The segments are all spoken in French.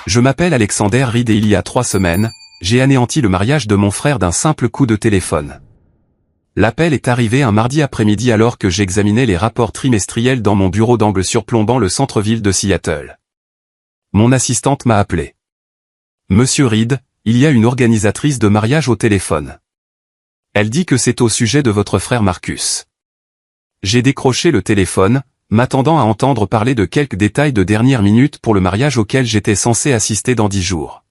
Je m'appelle Alexander Reed et il y a 3 semaines, j'ai anéanti le mariage de mon frère d'un simple coup de téléphone. L'appel est arrivé un mardi après-midi alors que j'examinais les rapports trimestriels dans mon bureau d'angle surplombant le centre-ville de Seattle. Mon assistante m'a appelé. Monsieur Reed, il y a une organisatrice de mariage au téléphone. Elle dit que c'est au sujet de votre frère Marcus. J'ai décroché le téléphone, m'attendant à entendre parler de quelques détails de dernière minute pour le mariage auquel j'étais censé assister dans 10 jours.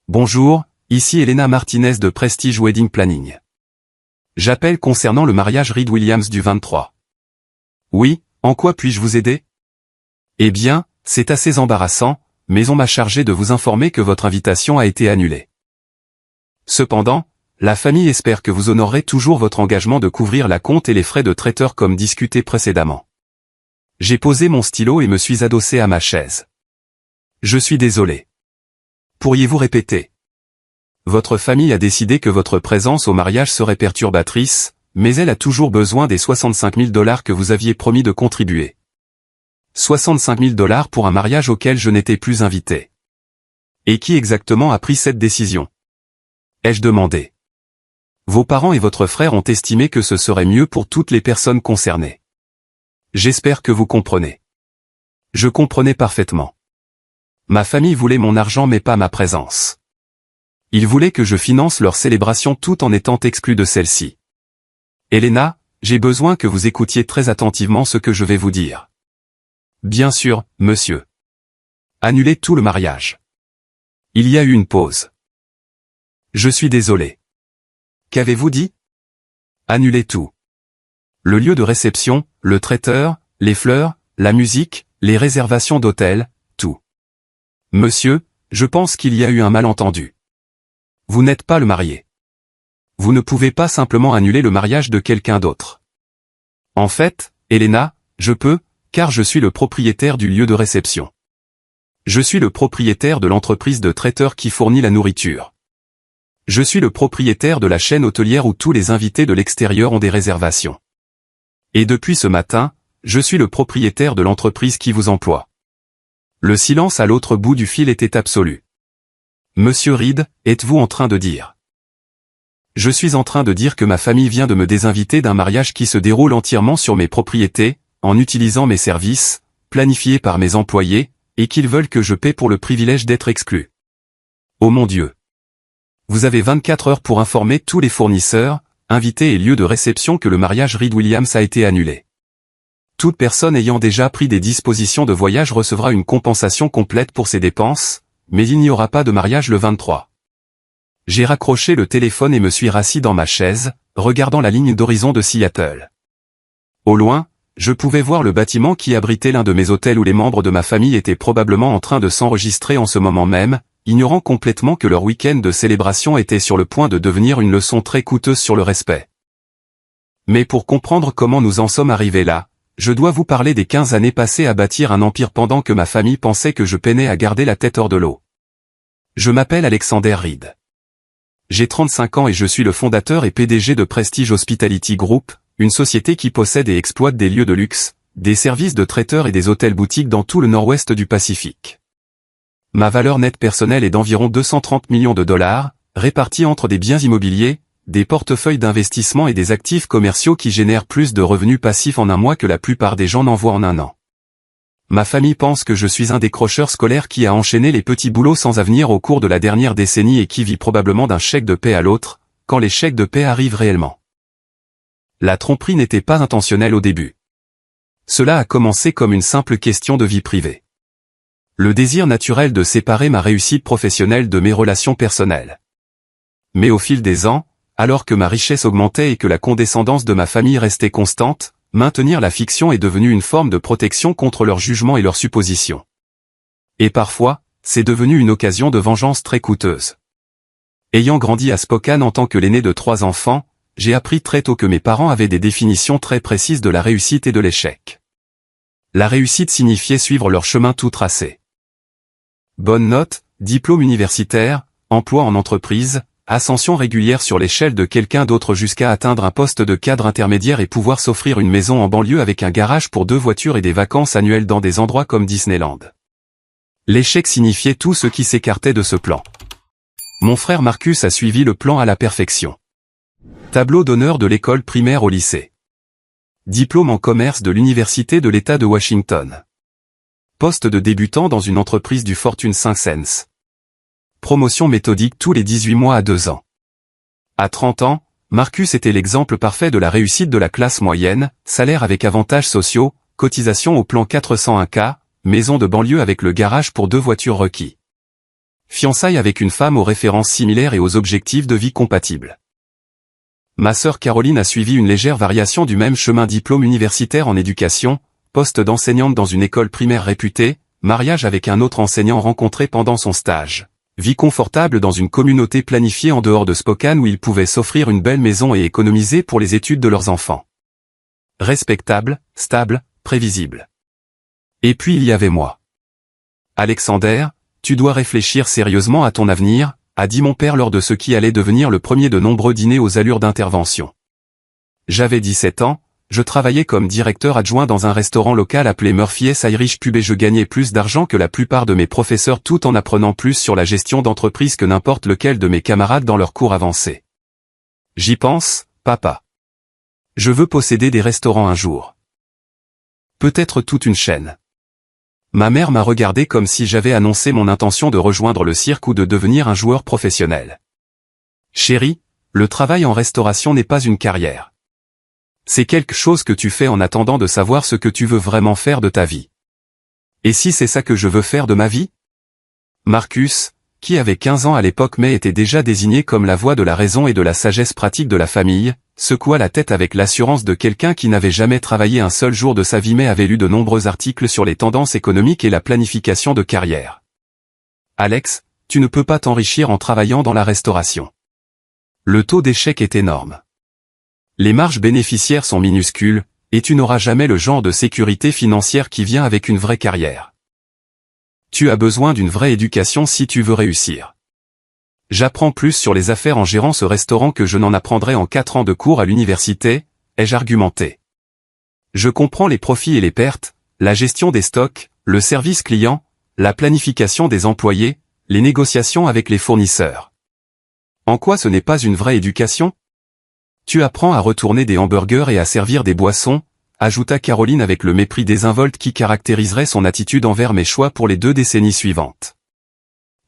Bonjour, ici Elena Martinez de Prestige Wedding Planning. J'appelle concernant le mariage Reed Williams du 23. Oui, en quoi puis-je vous aider? Eh bien, c'est assez embarrassant, mais on m'a chargé de vous informer que votre invitation a été annulée. Cependant, la famille espère que vous honorerez toujours votre engagement de couvrir la compte et les frais de traiteur comme discuté précédemment. J'ai posé mon stylo et me suis adossé à ma chaise. Je suis désolé. Pourriez-vous répéter? Votre famille a décidé que votre présence au mariage serait perturbatrice, mais elle a toujours besoin des $65 000 que vous aviez promis de contribuer. $65 000 pour un mariage auquel je n'étais plus invité. Et qui exactement a pris cette décision? Ai-je demandé. Vos parents et votre frère ont estimé que ce serait mieux pour toutes les personnes concernées. J'espère que vous comprenez. Je comprenais parfaitement. Ma famille voulait mon argent mais pas ma présence. Ils voulaient que je finance leur célébration tout en étant exclu de celle-ci. Elena, j'ai besoin que vous écoutiez très attentivement ce que je vais vous dire. Bien sûr, monsieur. Annulez tout le mariage. Il y a eu une pause. Je suis désolé. Qu'avez-vous dit? Annulez tout. Le lieu de réception, le traiteur, les fleurs, la musique, les réservations d'hôtel, tout. Monsieur, je pense qu'il y a eu un malentendu. Vous n'êtes pas le marié. Vous ne pouvez pas simplement annuler le mariage de quelqu'un d'autre. En fait, Elena, je peux, car je suis le propriétaire du lieu de réception. Je suis le propriétaire de l'entreprise de traiteurs qui fournit la nourriture. Je suis le propriétaire de la chaîne hôtelière où tous les invités de l'extérieur ont des réservations. Et depuis ce matin, je suis le propriétaire de l'entreprise qui vous emploie. Le silence à l'autre bout du fil était absolu. Monsieur Reed, êtes-vous en train de dire? Je suis en train de dire que ma famille vient de me désinviter d'un mariage qui se déroule entièrement sur mes propriétés, en utilisant mes services, planifiés par mes employés, et qu'ils veulent que je paie pour le privilège d'être exclu. Oh mon Dieu! Vous avez 24 heures pour informer tous les fournisseurs, invités et lieux de réception que le mariage Reed Williams a été annulé. Toute personne ayant déjà pris des dispositions de voyage recevra une compensation complète pour ses dépenses, mais il n'y aura pas de mariage le 23. J'ai raccroché le téléphone et me suis rassis dans ma chaise, regardant la ligne d'horizon de Seattle. Au loin, je pouvais voir le bâtiment qui abritait l'un de mes hôtels où les membres de ma famille étaient probablement en train de s'enregistrer en ce moment même, ignorant complètement que leur week-end de célébration était sur le point de devenir une leçon très coûteuse sur le respect. Mais pour comprendre comment nous en sommes arrivés là, je dois vous parler des 15 années passées à bâtir un empire pendant que ma famille pensait que je peinais à garder la tête hors de l'eau. Je m'appelle Alexander Reed. J'ai 35 ans et je suis le fondateur et PDG de Prestige Hospitality Group, une société qui possède et exploite des lieux de luxe, des services de traiteurs et des hôtels boutiques dans tout le nord-ouest du Pacifique. Ma valeur nette personnelle est d'environ $230 millions, répartis entre des biens immobiliers, des portefeuilles d'investissement et des actifs commerciaux qui génèrent plus de revenus passifs en un mois que la plupart des gens n'envoient en un an. Ma famille pense que je suis un décrocheur scolaire qui a enchaîné les petits boulots sans avenir au cours de la dernière décennie et qui vit probablement d'un chèque de paie à l'autre, quand les chèques de paie arrivent réellement. La tromperie n'était pas intentionnelle au début. Cela a commencé comme une simple question de vie privée. Le désir naturel de séparer ma réussite professionnelle de mes relations personnelles. Mais au fil des ans, alors que ma richesse augmentait et que la condescendance de ma famille restait constante, maintenir la fiction est devenu une forme de protection contre leurs jugements et leurs suppositions. Et parfois, c'est devenu une occasion de vengeance très coûteuse. Ayant grandi à Spokane en tant que l'aîné de 3 enfants, j'ai appris très tôt que mes parents avaient des définitions très précises de la réussite et de l'échec. La réussite signifiait suivre leur chemin tout tracé. Bonne note, diplôme universitaire, emploi en entreprise, ascension régulière sur l'échelle de quelqu'un d'autre jusqu'à atteindre un poste de cadre intermédiaire et pouvoir s'offrir une maison en banlieue avec un garage pour 2 voitures et des vacances annuelles dans des endroits comme Disneyland. L'échec signifiait tout ce qui s'écartait de ce plan. Mon frère Marcus a suivi le plan à la perfection. Tableau d'honneur de l'école primaire au lycée. Diplôme en commerce de l'Université de l'État de Washington. Poste de débutant dans une entreprise du Fortune 500. Promotion méthodique tous les 18 mois à 2 ans. À 30 ans, Marcus était l'exemple parfait de la réussite de la classe moyenne, salaire avec avantages sociaux, cotisation au plan 401K, maison de banlieue avec le garage pour 2 voitures requis. Fiançailles avec une femme aux références similaires et aux objectifs de vie compatibles. Ma sœur Caroline a suivi une légère variation du même chemin, diplôme universitaire en éducation, poste d'enseignante dans une école primaire réputée, mariage avec un autre enseignant rencontré pendant son stage. Vie confortable dans une communauté planifiée en dehors de Spokane où ils pouvaient s'offrir une belle maison et économiser pour les études de leurs enfants. Respectable, stable, prévisible. Et puis il y avait moi. Alexander, tu dois réfléchir sérieusement à ton avenir, a dit mon père lors de ce qui allait devenir le premier de nombreux dîners aux allures d'intervention. J'avais 17 ans, je travaillais comme directeur adjoint dans un restaurant local appelé Murphy's Irish Pub et je gagnais plus d'argent que la plupart de mes professeurs tout en apprenant plus sur la gestion d'entreprise que n'importe lequel de mes camarades dans leurs cours avancés. J'y pense, papa. Je veux posséder des restaurants un jour. Peut-être toute une chaîne. Ma mère m'a regardé comme si j'avais annoncé mon intention de rejoindre le cirque ou de devenir un joueur professionnel. Chérie, le travail en restauration n'est pas une carrière. C'est quelque chose que tu fais en attendant de savoir ce que tu veux vraiment faire de ta vie. Et si c'est ça que je veux faire de ma vie? Marcus, qui avait 15 ans à l'époque mais était déjà désigné comme la voix de la raison et de la sagesse pratique de la famille, secoua la tête avec l'assurance de quelqu'un qui n'avait jamais travaillé un seul jour de sa vie mais avait lu de nombreux articles sur les tendances économiques et la planification de carrière. Alex, tu ne peux pas t'enrichir en travaillant dans la restauration. Le taux d'échec est énorme. Les marges bénéficiaires sont minuscules, et tu n'auras jamais le genre de sécurité financière qui vient avec une vraie carrière. Tu as besoin d'une vraie éducation si tu veux réussir. J'apprends plus sur les affaires en gérant ce restaurant que je n'en apprendrai en 4 ans de cours à l'université, ai-je argumenté. Je comprends les profits et les pertes, la gestion des stocks, le service client, la planification des employés, les négociations avec les fournisseurs. En quoi ce n'est pas une vraie éducation? Tu apprends à retourner des hamburgers et à servir des boissons, ajouta Caroline avec le mépris désinvolte qui caractériserait son attitude envers mes choix pour les 2 décennies suivantes.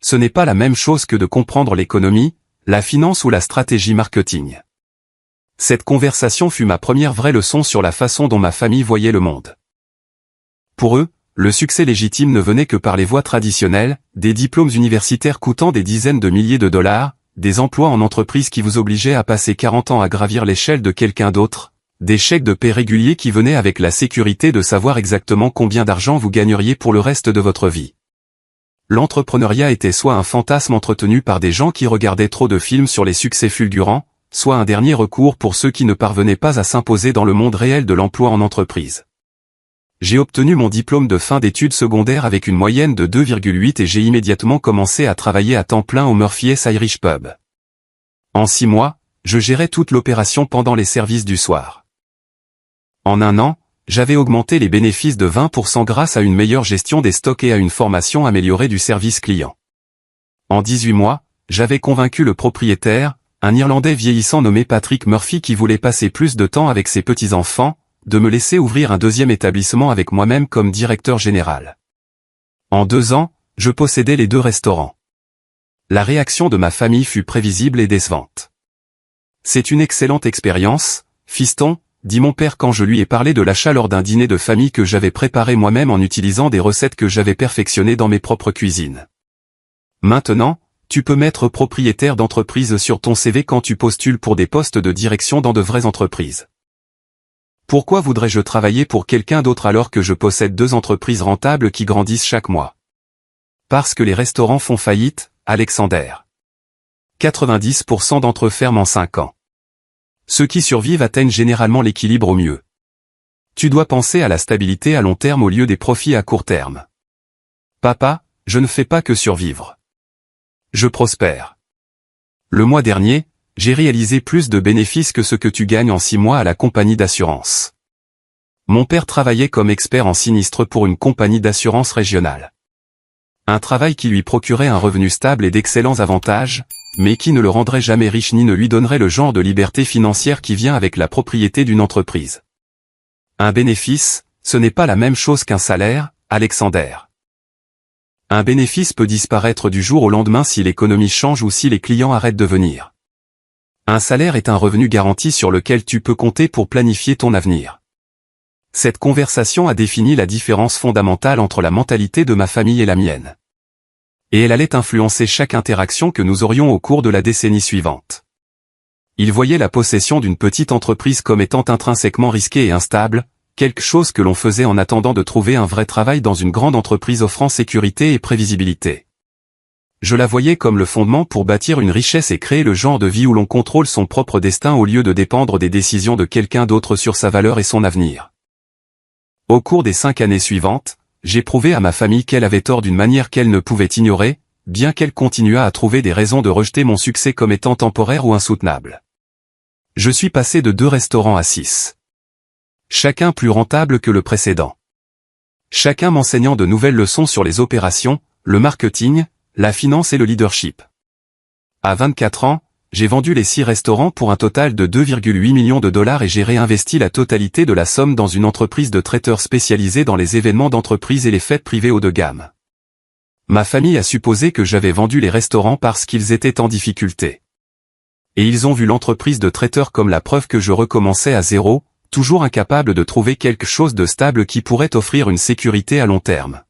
Ce n'est pas la même chose que de comprendre l'économie, la finance ou la stratégie marketing. Cette conversation fut ma première vraie leçon sur la façon dont ma famille voyait le monde. Pour eux, le succès légitime ne venait que par les voies traditionnelles, des diplômes universitaires coûtant des dizaines de milliers de dollars, des emplois en entreprise qui vous obligeaient à passer 40 ans à gravir l'échelle de quelqu'un d'autre, des chèques de paie réguliers qui venaient avec la sécurité de savoir exactement combien d'argent vous gagneriez pour le reste de votre vie. L'entrepreneuriat était soit un fantasme entretenu par des gens qui regardaient trop de films sur les succès fulgurants, soit un dernier recours pour ceux qui ne parvenaient pas à s'imposer dans le monde réel de l'emploi en entreprise. J'ai obtenu mon diplôme de fin d'études secondaires avec une moyenne de 2,8 et j'ai immédiatement commencé à travailler à temps plein au Murphy's Irish Pub. En 6 mois, je gérais toute l'opération pendant les services du soir. En 1 an, j'avais augmenté les bénéfices de 20% grâce à une meilleure gestion des stocks et à une formation améliorée du service client. En 18 mois, j'avais convaincu le propriétaire, un Irlandais vieillissant nommé Patrick Murphy qui voulait passer plus de temps avec ses petits-enfants, de me laisser ouvrir un 2e établissement avec moi-même comme directeur général. En 2 ans, je possédais les 2 restaurants. La réaction de ma famille fut prévisible et décevante. C'est une excellente expérience, fiston, dit mon père quand je lui ai parlé de l'achat lors d'un dîner de famille que j'avais préparé moi-même en utilisant des recettes que j'avais perfectionnées dans mes propres cuisines. Maintenant, tu peux mettre propriétaire d'entreprise sur ton CV quand tu postules pour des postes de direction dans de vraies entreprises. Pourquoi voudrais-je travailler pour quelqu'un d'autre alors que je possède 2 entreprises rentables qui grandissent chaque mois? Parce que les restaurants font faillite, Alexander. 90% d'entre eux ferment en 5 ans. Ceux qui survivent atteignent généralement l'équilibre au mieux. Tu dois penser à la stabilité à long terme au lieu des profits à court terme. Papa, je ne fais pas que survivre. Je prospère. Le mois dernier, j'ai réalisé plus de bénéfices que ce que tu gagnes en 6 mois à la compagnie d'assurance. Mon père travaillait comme expert en sinistre pour une compagnie d'assurance régionale. Un travail qui lui procurait un revenu stable et d'excellents avantages, mais qui ne le rendrait jamais riche ni ne lui donnerait le genre de liberté financière qui vient avec la propriété d'une entreprise. Un bénéfice, ce n'est pas la même chose qu'un salaire, Alexander. Un bénéfice peut disparaître du jour au lendemain si l'économie change ou si les clients arrêtent de venir. Un salaire est un revenu garanti sur lequel tu peux compter pour planifier ton avenir. Cette conversation a défini la différence fondamentale entre la mentalité de ma famille et la mienne. Et elle allait influencer chaque interaction que nous aurions au cours de la décennie suivante. Ils voyaient la possession d'une petite entreprise comme étant intrinsèquement risquée et instable, quelque chose que l'on faisait en attendant de trouver un vrai travail dans une grande entreprise offrant sécurité et prévisibilité. Je la voyais comme le fondement pour bâtir une richesse et créer le genre de vie où l'on contrôle son propre destin au lieu de dépendre des décisions de quelqu'un d'autre sur sa valeur et son avenir. Au cours des 5 années suivantes, j'ai prouvé à ma famille qu'elle avait tort d'une manière qu'elle ne pouvait ignorer, bien qu'elle continuât à trouver des raisons de rejeter mon succès comme étant temporaire ou insoutenable. Je suis passé de 2 restaurants à 6. Chacun plus rentable que le précédent. Chacun m'enseignant de nouvelles leçons sur les opérations, le marketing, la finance et le leadership. À 24 ans, j'ai vendu les 6 restaurants pour un total de 2,8 millions de dollars et j'ai réinvesti la totalité de la somme dans une entreprise de traiteurs spécialisée dans les événements d'entreprise et les fêtes privées haut de gamme. Ma famille a supposé que j'avais vendu les restaurants parce qu'ils étaient en difficulté. Et ils ont vu l'entreprise de traiteurs comme la preuve que je recommençais à zéro, toujours incapable de trouver quelque chose de stable qui pourrait offrir une sécurité à long terme.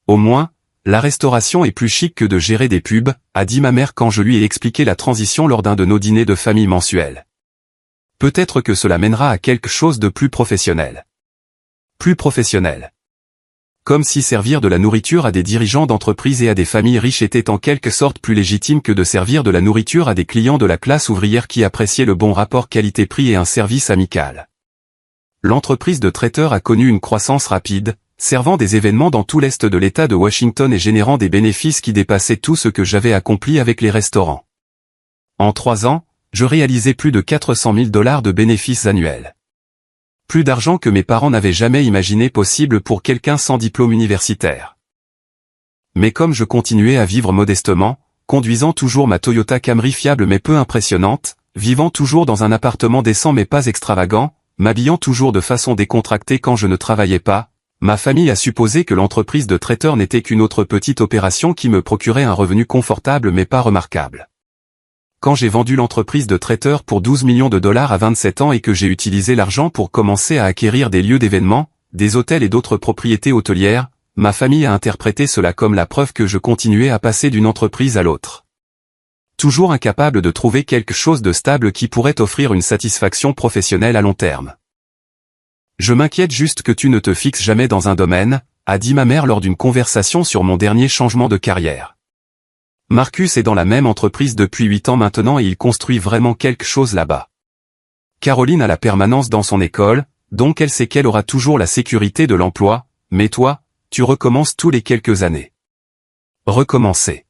Au moins, la restauration est plus chic que de gérer des pubs, a dit ma mère quand je lui ai expliqué la transition lors d'un de nos dîners de famille mensuels. Peut-être que cela mènera à quelque chose de plus professionnel. Plus professionnel. Comme si servir de la nourriture à des dirigeants d'entreprise et à des familles riches était en quelque sorte plus légitime que de servir de la nourriture à des clients de la classe ouvrière qui appréciaient le bon rapport qualité-prix et un service amical. L'entreprise de traiteurs a connu une croissance rapide, servant des événements dans tout l'est de l'État de Washington et générant des bénéfices qui dépassaient tout ce que j'avais accompli avec les restaurants. En 3 ans, je réalisais plus de 400 000 $ de bénéfices annuels. Plus d'argent que mes parents n'avaient jamais imaginé possible pour quelqu'un sans diplôme universitaire. Mais comme je continuais à vivre modestement, conduisant toujours ma Toyota Camry fiable mais peu impressionnante, vivant toujours dans un appartement décent mais pas extravagant, m'habillant toujours de façon décontractée quand je ne travaillais pas, ma famille a supposé que l'entreprise de traiteur n'était qu'une autre petite opération qui me procurait un revenu confortable mais pas remarquable. Quand j'ai vendu l'entreprise de traiteur pour 12 millions de dollars à 27 ans et que j'ai utilisé l'argent pour commencer à acquérir des lieux d'événements, des hôtels et d'autres propriétés hôtelières, ma famille a interprété cela comme la preuve que je continuais à passer d'une entreprise à l'autre. Toujours incapable de trouver quelque chose de stable qui pourrait offrir une satisfaction professionnelle à long terme. Je m'inquiète juste que tu ne te fixes jamais dans un domaine, a dit ma mère lors d'une conversation sur mon dernier changement de carrière. Marcus est dans la même entreprise depuis 8 ans maintenant et il construit vraiment quelque chose là-bas. Caroline a la permanence dans son école, donc elle sait qu'elle aura toujours la sécurité de l'emploi, mais toi, tu recommences tous les quelques années. Recommencer.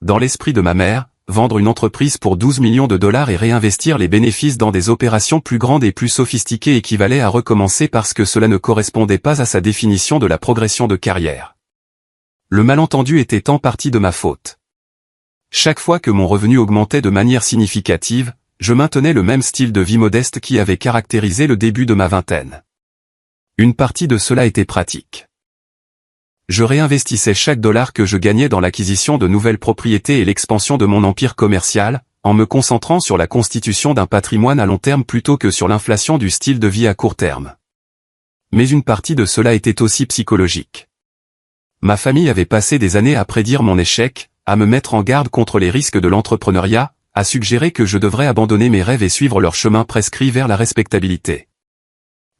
Dans l'esprit de ma mère, vendre une entreprise pour 12 millions de dollars et réinvestir les bénéfices dans des opérations plus grandes et plus sophistiquées équivalait à recommencer parce que cela ne correspondait pas à sa définition de la progression de carrière. Le malentendu était en partie de ma faute. Chaque fois que mon revenu augmentait de manière significative, je maintenais le même style de vie modeste qui avait caractérisé le début de ma vingtaine. Une partie de cela était pratique. Je réinvestissais chaque dollar que je gagnais dans l'acquisition de nouvelles propriétés et l'expansion de mon empire commercial, en me concentrant sur la constitution d'un patrimoine à long terme plutôt que sur l'inflation du style de vie à court terme. Mais une partie de cela était aussi psychologique. Ma famille avait passé des années à prédire mon échec, à me mettre en garde contre les risques de l'entrepreneuriat, à suggérer que je devrais abandonner mes rêves et suivre leur chemin prescrit vers la respectabilité.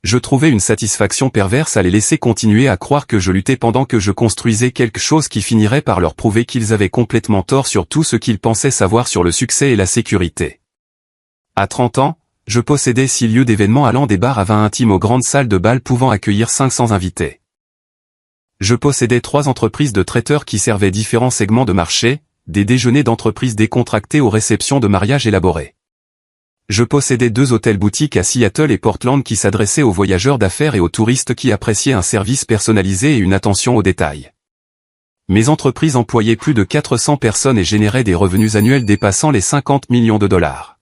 Je trouvais une satisfaction perverse à les laisser continuer à croire que je luttais pendant que je construisais quelque chose qui finirait par leur prouver qu'ils avaient complètement tort sur tout ce qu'ils pensaient savoir sur le succès et la sécurité. À 30 ans, je possédais 6 lieux d'événements allant des bars à vin intimes aux grandes salles de bal pouvant accueillir 500 invités. Je possédais 3 entreprises de traiteurs qui servaient différents segments de marché, des déjeuners d'entreprises décontractés aux réceptions de mariages élaborés. Je possédais 2 hôtels-boutiques à Seattle et Portland qui s'adressaient aux voyageurs d'affaires et aux touristes qui appréciaient un service personnalisé et une attention aux détails. Mes entreprises employaient plus de 400 personnes et généraient des revenus annuels dépassant les 50 millions de dollars.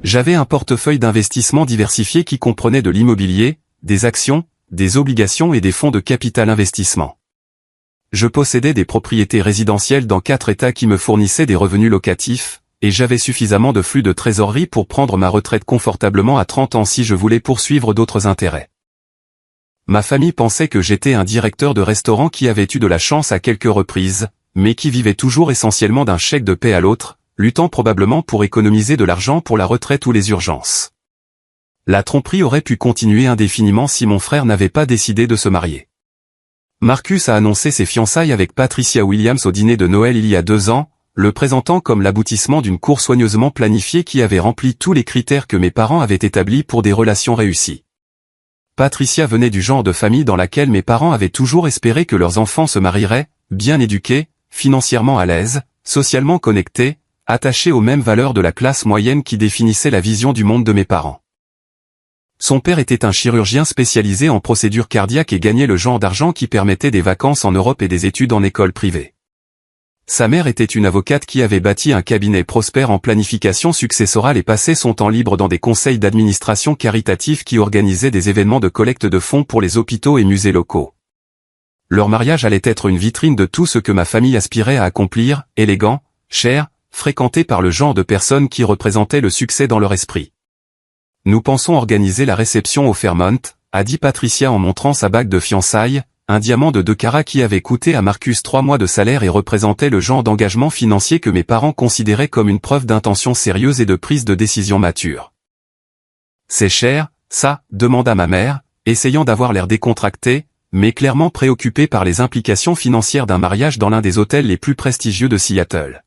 J'avais un portefeuille d'investissement diversifié qui comprenait de l'immobilier, des actions, des obligations et des fonds de capital investissement. Je possédais des propriétés résidentielles dans 4 États qui me fournissaient des revenus locatifs, et j'avais suffisamment de flux de trésorerie pour prendre ma retraite confortablement à 30 ans si je voulais poursuivre d'autres intérêts. Ma famille pensait que j'étais un directeur de restaurant qui avait eu de la chance à quelques reprises, mais qui vivait toujours essentiellement d'un chèque de paie à l'autre, luttant probablement pour économiser de l'argent pour la retraite ou les urgences. La tromperie aurait pu continuer indéfiniment si mon frère n'avait pas décidé de se marier. Marcus a annoncé ses fiançailles avec Patricia Williams au dîner de Noël il y a 2 ans, le présentant comme l'aboutissement d'une cour soigneusement planifiée qui avait rempli tous les critères que mes parents avaient établis pour des relations réussies. Patricia venait du genre de famille dans laquelle mes parents avaient toujours espéré que leurs enfants se marieraient, bien éduqués, financièrement à l'aise, socialement connectés, attachés aux mêmes valeurs de la classe moyenne qui définissaient la vision du monde de mes parents. Son père était un chirurgien spécialisé en procédures cardiaques et gagnait le genre d'argent qui permettait des vacances en Europe et des études en école privée. Sa mère était une avocate qui avait bâti un cabinet prospère en planification successorale et passait son temps libre dans des conseils d'administration caritatifs qui organisaient des événements de collecte de fonds pour les hôpitaux et musées locaux. Leur mariage allait être une vitrine de tout ce que ma famille aspirait à accomplir, élégant, cher, fréquenté par le genre de personnes qui représentaient le succès dans leur esprit. Nous pensons organiser la réception au Fairmont, a dit Patricia en montrant sa bague de fiançailles, un diamant de 2 carats qui avait coûté à Marcus 3 mois de salaire et représentait le genre d'engagement financier que mes parents considéraient comme une preuve d'intention sérieuse et de prise de décision mature. C'est cher, ça, demanda ma mère, essayant d'avoir l'air décontracté, mais clairement préoccupée par les implications financières d'un mariage dans l'un des hôtels les plus prestigieux de Seattle.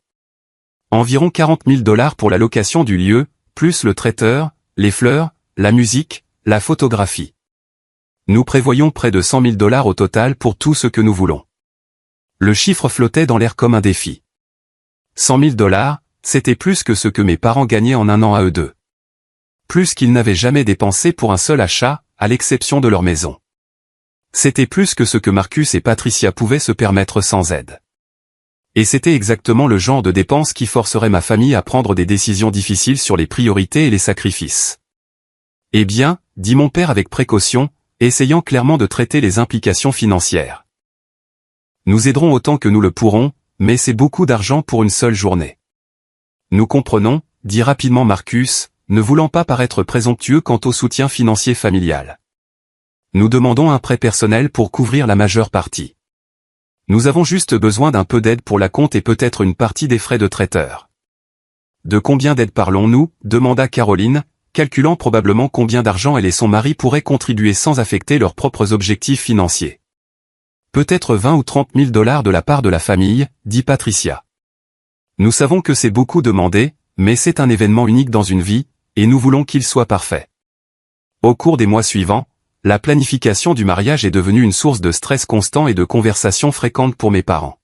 Environ 40 000 $ pour la location du lieu, plus le traiteur, les fleurs, la musique, la photographie. Nous prévoyons près de 100 000 $ au total pour tout ce que nous voulons. Le chiffre flottait dans l'air comme un défi. 100 000 $, c'était plus que ce que mes parents gagnaient en un an à eux deux. Plus qu'ils n'avaient jamais dépensé pour un seul achat, à l'exception de leur maison. C'était plus que ce que Marcus et Patricia pouvaient se permettre sans aide. Et c'était exactement le genre de dépenses qui forcerait ma famille à prendre des décisions difficiles sur les priorités et les sacrifices. Eh bien, dit mon père avec précaution, essayant clairement de traiter les implications financières. Nous aiderons autant que nous le pourrons, mais c'est beaucoup d'argent pour une seule journée. Nous comprenons, dit rapidement Marcus, ne voulant pas paraître présomptueux quant au soutien financier familial. Nous demandons un prêt personnel pour couvrir la majeure partie. Nous avons juste besoin d'un peu d'aide pour la compte et peut-être une partie des frais de traiteur. De combien d'aide parlons-nous, demanda Caroline, calculant probablement combien d'argent elle et son mari pourraient contribuer sans affecter leurs propres objectifs financiers. Peut-être 20 ou 30 000 $ de la part de la famille, dit Patricia. Nous savons que c'est beaucoup demandé, mais c'est un événement unique dans une vie, et nous voulons qu'il soit parfait. Au cours des mois suivants, la planification du mariage est devenue une source de stress constant et de conversations fréquentes pour mes parents.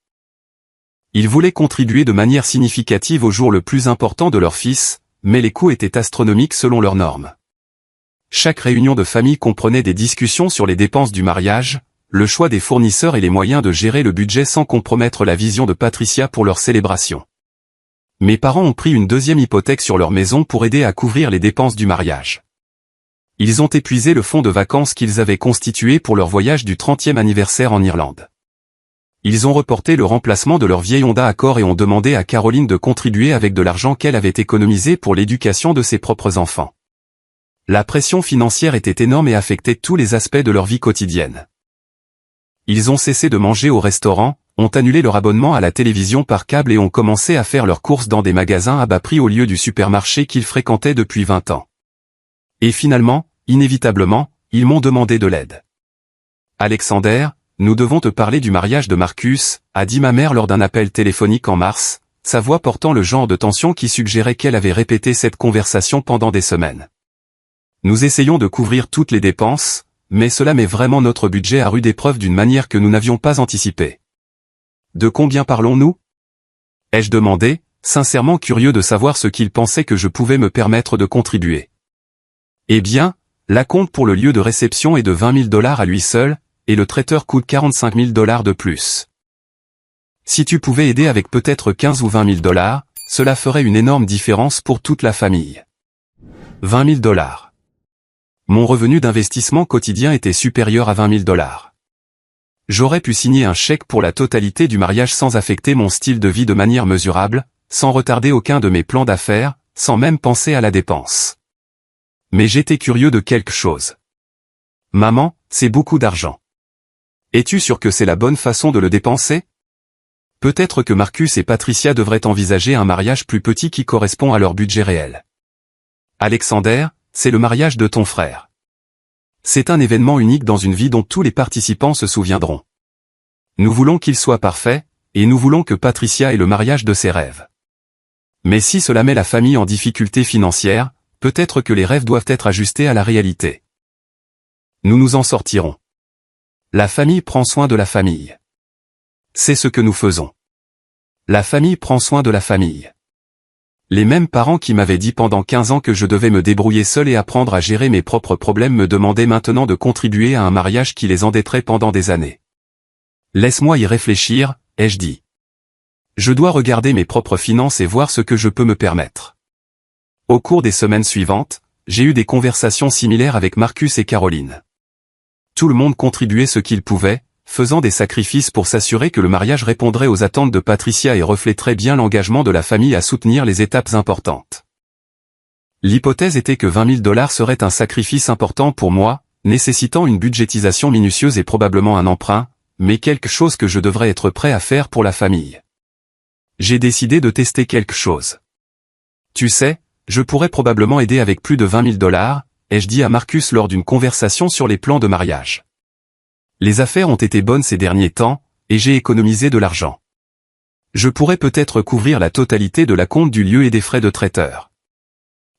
Ils voulaient contribuer de manière significative au jour le plus important de leur fils, mais les coûts étaient astronomiques selon leurs normes. Chaque réunion de famille comprenait des discussions sur les dépenses du mariage, le choix des fournisseurs et les moyens de gérer le budget sans compromettre la vision de Patricia pour leur célébration. Mes parents ont pris une deuxième hypothèque sur leur maison pour aider à couvrir les dépenses du mariage. Ils ont épuisé le fonds de vacances qu'ils avaient constitué pour leur voyage du 30e anniversaire en Irlande. Ils ont reporté le remplacement de leur vieille Honda Accord et ont demandé à Caroline de contribuer avec de l'argent qu'elle avait économisé pour l'éducation de ses propres enfants. La pression financière était énorme et affectait tous les aspects de leur vie quotidienne. Ils ont cessé de manger au restaurant, ont annulé leur abonnement à la télévision par câble et ont commencé à faire leurs courses dans des magasins à bas prix au lieu du supermarché qu'ils fréquentaient depuis 20 ans. Et finalement, inévitablement, ils m'ont demandé de l'aide. Alexander, nous devons te parler du mariage de Marcus, a dit ma mère lors d'un appel téléphonique en mars, sa voix portant le genre de tension qui suggérait qu'elle avait répété cette conversation pendant des semaines. Nous essayons de couvrir toutes les dépenses, mais cela met vraiment notre budget à rude épreuve d'une manière que nous n'avions pas anticipée. De combien parlons-nous ? Ai-je demandé, sincèrement curieux de savoir ce qu'il pensait que je pouvais me permettre de contribuer. Eh bien, l'acompte pour le lieu de réception est de 20 000 $ à lui seul, et le traiteur coûte 45 000 $ de plus. Si tu pouvais aider avec peut-être 15 ou 20 000 $, cela ferait une énorme différence pour toute la famille. 20 000 $. Mon revenu d'investissement quotidien était supérieur à 20 000 $. J'aurais pu signer un chèque pour la totalité du mariage sans affecter mon style de vie de manière mesurable, sans retarder aucun de mes plans d'affaires, sans même penser à la dépense. Mais j'étais curieux de quelque chose. Maman, c'est beaucoup d'argent. Es-tu sûr que c'est la bonne façon de le dépenser? Peut-être que Marcus et Patricia devraient envisager un mariage plus petit qui correspond à leur budget réel. Alexander, c'est le mariage de ton frère. C'est un événement unique dans une vie dont tous les participants se souviendront. Nous voulons qu'il soit parfait, et nous voulons que Patricia ait le mariage de ses rêves. Mais si cela met la famille en difficulté financière, peut-être que les rêves doivent être ajustés à la réalité. Nous nous en sortirons. La famille prend soin de la famille. C'est ce que nous faisons. La famille prend soin de la famille. Les mêmes parents qui m'avaient dit pendant 15 ans que je devais me débrouiller seul et apprendre à gérer mes propres problèmes me demandaient maintenant de contribuer à un mariage qui les endetterait pendant des années. Laisse-moi y réfléchir, ai-je dit. Je dois regarder mes propres finances et voir ce que je peux me permettre. Au cours des semaines suivantes, j'ai eu des conversations similaires avec Marcus et Caroline. Tout le monde contribuait ce qu'il pouvait, faisant des sacrifices pour s'assurer que le mariage répondrait aux attentes de Patricia et reflèterait bien l'engagement de la famille à soutenir les étapes importantes. L'hypothèse était que 20 000 $ serait un sacrifice important pour moi, nécessitant une budgétisation minutieuse et probablement un emprunt, mais quelque chose que je devrais être prêt à faire pour la famille. J'ai décidé de tester quelque chose. Tu sais, je pourrais probablement aider avec plus de 20 000 $, ai-je dit à Marcus lors d'une conversation sur les plans de mariage. Les affaires ont été bonnes ces derniers temps, et j'ai économisé de l'argent. Je pourrais peut-être couvrir la totalité de la compte du lieu et des frais de traiteur.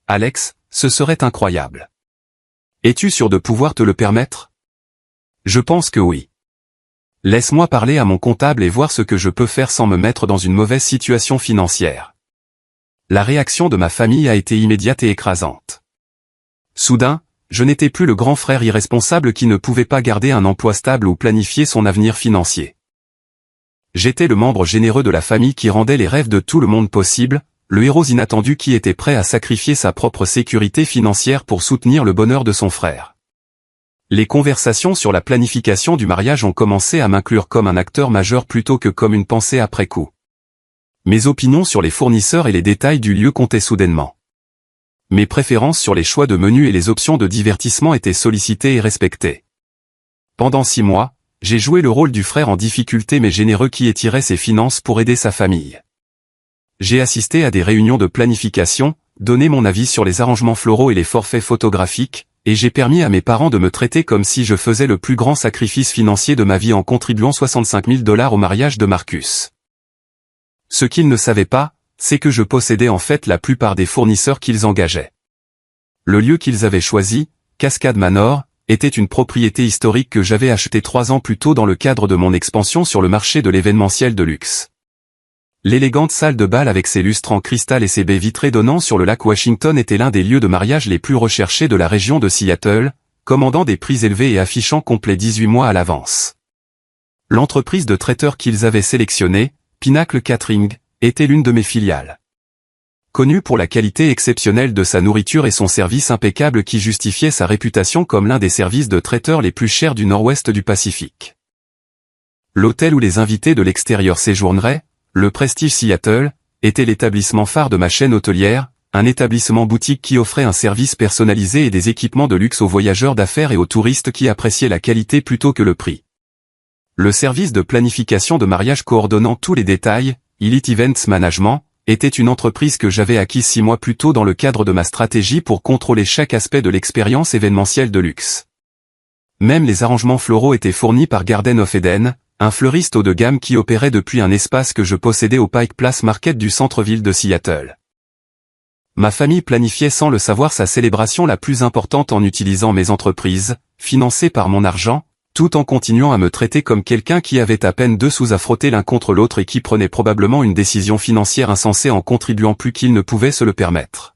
Alex, ce serait incroyable. Es-tu sûr de pouvoir te le permettre? Je pense que oui. Laisse-moi parler à mon comptable et voir ce que je peux faire sans me mettre dans une mauvaise situation financière. La réaction de ma famille a été immédiate et écrasante. Soudain, je n'étais plus le grand frère irresponsable qui ne pouvait pas garder un emploi stable ou planifier son avenir financier. J'étais le membre généreux de la famille qui rendait les rêves de tout le monde possibles, le héros inattendu qui était prêt à sacrifier sa propre sécurité financière pour soutenir le bonheur de son frère. Les conversations sur la planification du mariage ont commencé à m'inclure comme un acteur majeur plutôt que comme une pensée après coup. Mes opinions sur les fournisseurs et les détails du lieu comptaient soudainement. Mes préférences sur les choix de menus et les options de divertissement étaient sollicitées et respectées. Pendant 6 mois, j'ai joué le rôle du frère en difficulté mais généreux qui étirait ses finances pour aider sa famille. J'ai assisté à des réunions de planification, donné mon avis sur les arrangements floraux et les forfaits photographiques, et j'ai permis à mes parents de me traiter comme si je faisais le plus grand sacrifice financier de ma vie en contribuant 65 000 $ au mariage de Marcus. Ce qu'ils ne savaient pas, c'est que je possédais en fait la plupart des fournisseurs qu'ils engageaient. Le lieu qu'ils avaient choisi, Cascade Manor, était une propriété historique que j'avais achetée 3 ans plus tôt dans le cadre de mon expansion sur le marché de l'événementiel de luxe. L'élégante salle de bal avec ses lustres en cristal et ses baies vitrées donnant sur le lac Washington était l'un des lieux de mariage les plus recherchés de la région de Seattle, commandant des prix élevés et affichant complet 18 mois à l'avance. L'entreprise de traiteurs qu'ils avaient sélectionnée, Pinnacle Catering, était l'une de mes filiales. Connu pour la qualité exceptionnelle de sa nourriture et son service impeccable qui justifiait sa réputation comme l'un des services de traiteur les plus chers du nord-ouest du Pacifique. L'hôtel où les invités de l'extérieur séjourneraient, le Prestige Seattle, était l'établissement phare de ma chaîne hôtelière, un établissement boutique qui offrait un service personnalisé et des équipements de luxe aux voyageurs d'affaires et aux touristes qui appréciaient la qualité plutôt que le prix. Le service de planification de mariage coordonnant tous les détails, Elite Events Management, était une entreprise que j'avais acquise 6 mois plus tôt dans le cadre de ma stratégie pour contrôler chaque aspect de l'expérience événementielle de luxe. Même les arrangements floraux étaient fournis par Garden of Eden, un fleuriste haut de gamme qui opérait depuis un espace que je possédais au Pike Place Market du centre-ville de Seattle. Ma famille planifiait sans le savoir sa célébration la plus importante en utilisant mes entreprises, financées par mon argent, tout en continuant à me traiter comme quelqu'un qui avait à peine 2 sous à frotter l'un contre l'autre et qui prenait probablement une décision financière insensée en contribuant plus qu'il ne pouvait se le permettre.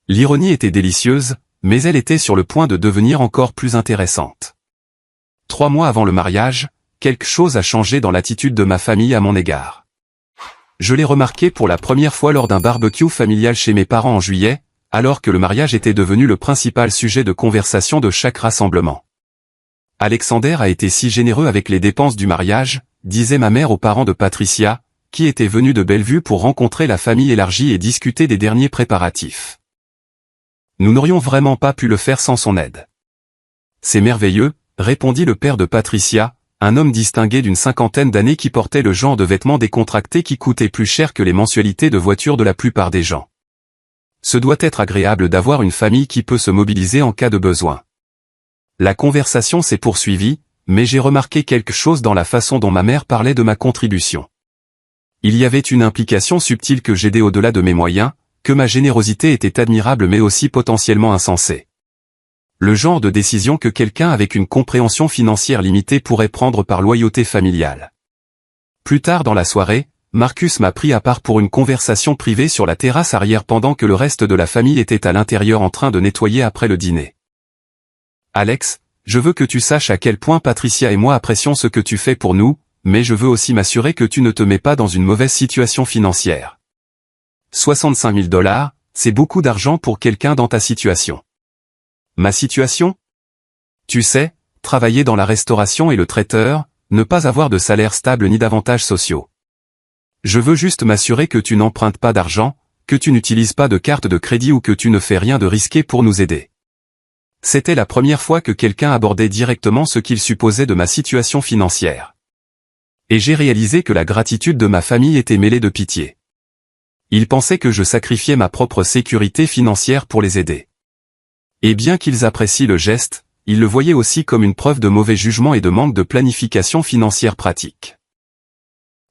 L'ironie était délicieuse, mais elle était sur le point de devenir encore plus intéressante. 3 mois avant le mariage, quelque chose a changé dans l'attitude de ma famille à mon égard. Je l'ai remarqué pour la première fois lors d'un barbecue familial chez mes parents en juillet, alors que le mariage était devenu le principal sujet de conversation de chaque rassemblement. Alexander a été si généreux avec les dépenses du mariage, disait ma mère aux parents de Patricia, qui était venue de Bellevue pour rencontrer la famille élargie et discuter des derniers préparatifs. Nous n'aurions vraiment pas pu le faire sans son aide. C'est merveilleux, répondit le père de Patricia, un homme distingué d'une cinquantaine d'années qui portait le genre de vêtements décontractés qui coûtaient plus cher que les mensualités de voiture de la plupart des gens. Ce doit être agréable d'avoir une famille qui peut se mobiliser en cas de besoin. La conversation s'est poursuivie, mais j'ai remarqué quelque chose dans la façon dont ma mère parlait de ma contribution. Il y avait une implication subtile que j'aidais au-delà de mes moyens, que ma générosité était admirable mais aussi potentiellement insensée. Le genre de décision que quelqu'un avec une compréhension financière limitée pourrait prendre par loyauté familiale. Plus tard dans la soirée, Marcus m'a pris à part pour une conversation privée sur la terrasse arrière pendant que le reste de la famille était à l'intérieur en train de nettoyer après le dîner. Alex, je veux que tu saches à quel point Patricia et moi apprécions ce que tu fais pour nous, mais je veux aussi m'assurer que tu ne te mets pas dans une mauvaise situation financière. 65 000 $, c'est beaucoup d'argent pour quelqu'un dans ta situation. Ma situation? Tu sais, travailler dans la restauration et le traiteur, ne pas avoir de salaire stable ni d'avantages sociaux. Je veux juste m'assurer que tu n'empruntes pas d'argent, que tu n'utilises pas de carte de crédit ou que tu ne fais rien de risqué pour nous aider. C'était la première fois que quelqu'un abordait directement ce qu'il supposait de ma situation financière. Et j'ai réalisé que la gratitude de ma famille était mêlée de pitié. Ils pensaient que je sacrifiais ma propre sécurité financière pour les aider. Et bien qu'ils apprécient le geste, ils le voyaient aussi comme une preuve de mauvais jugement et de manque de planification financière pratique.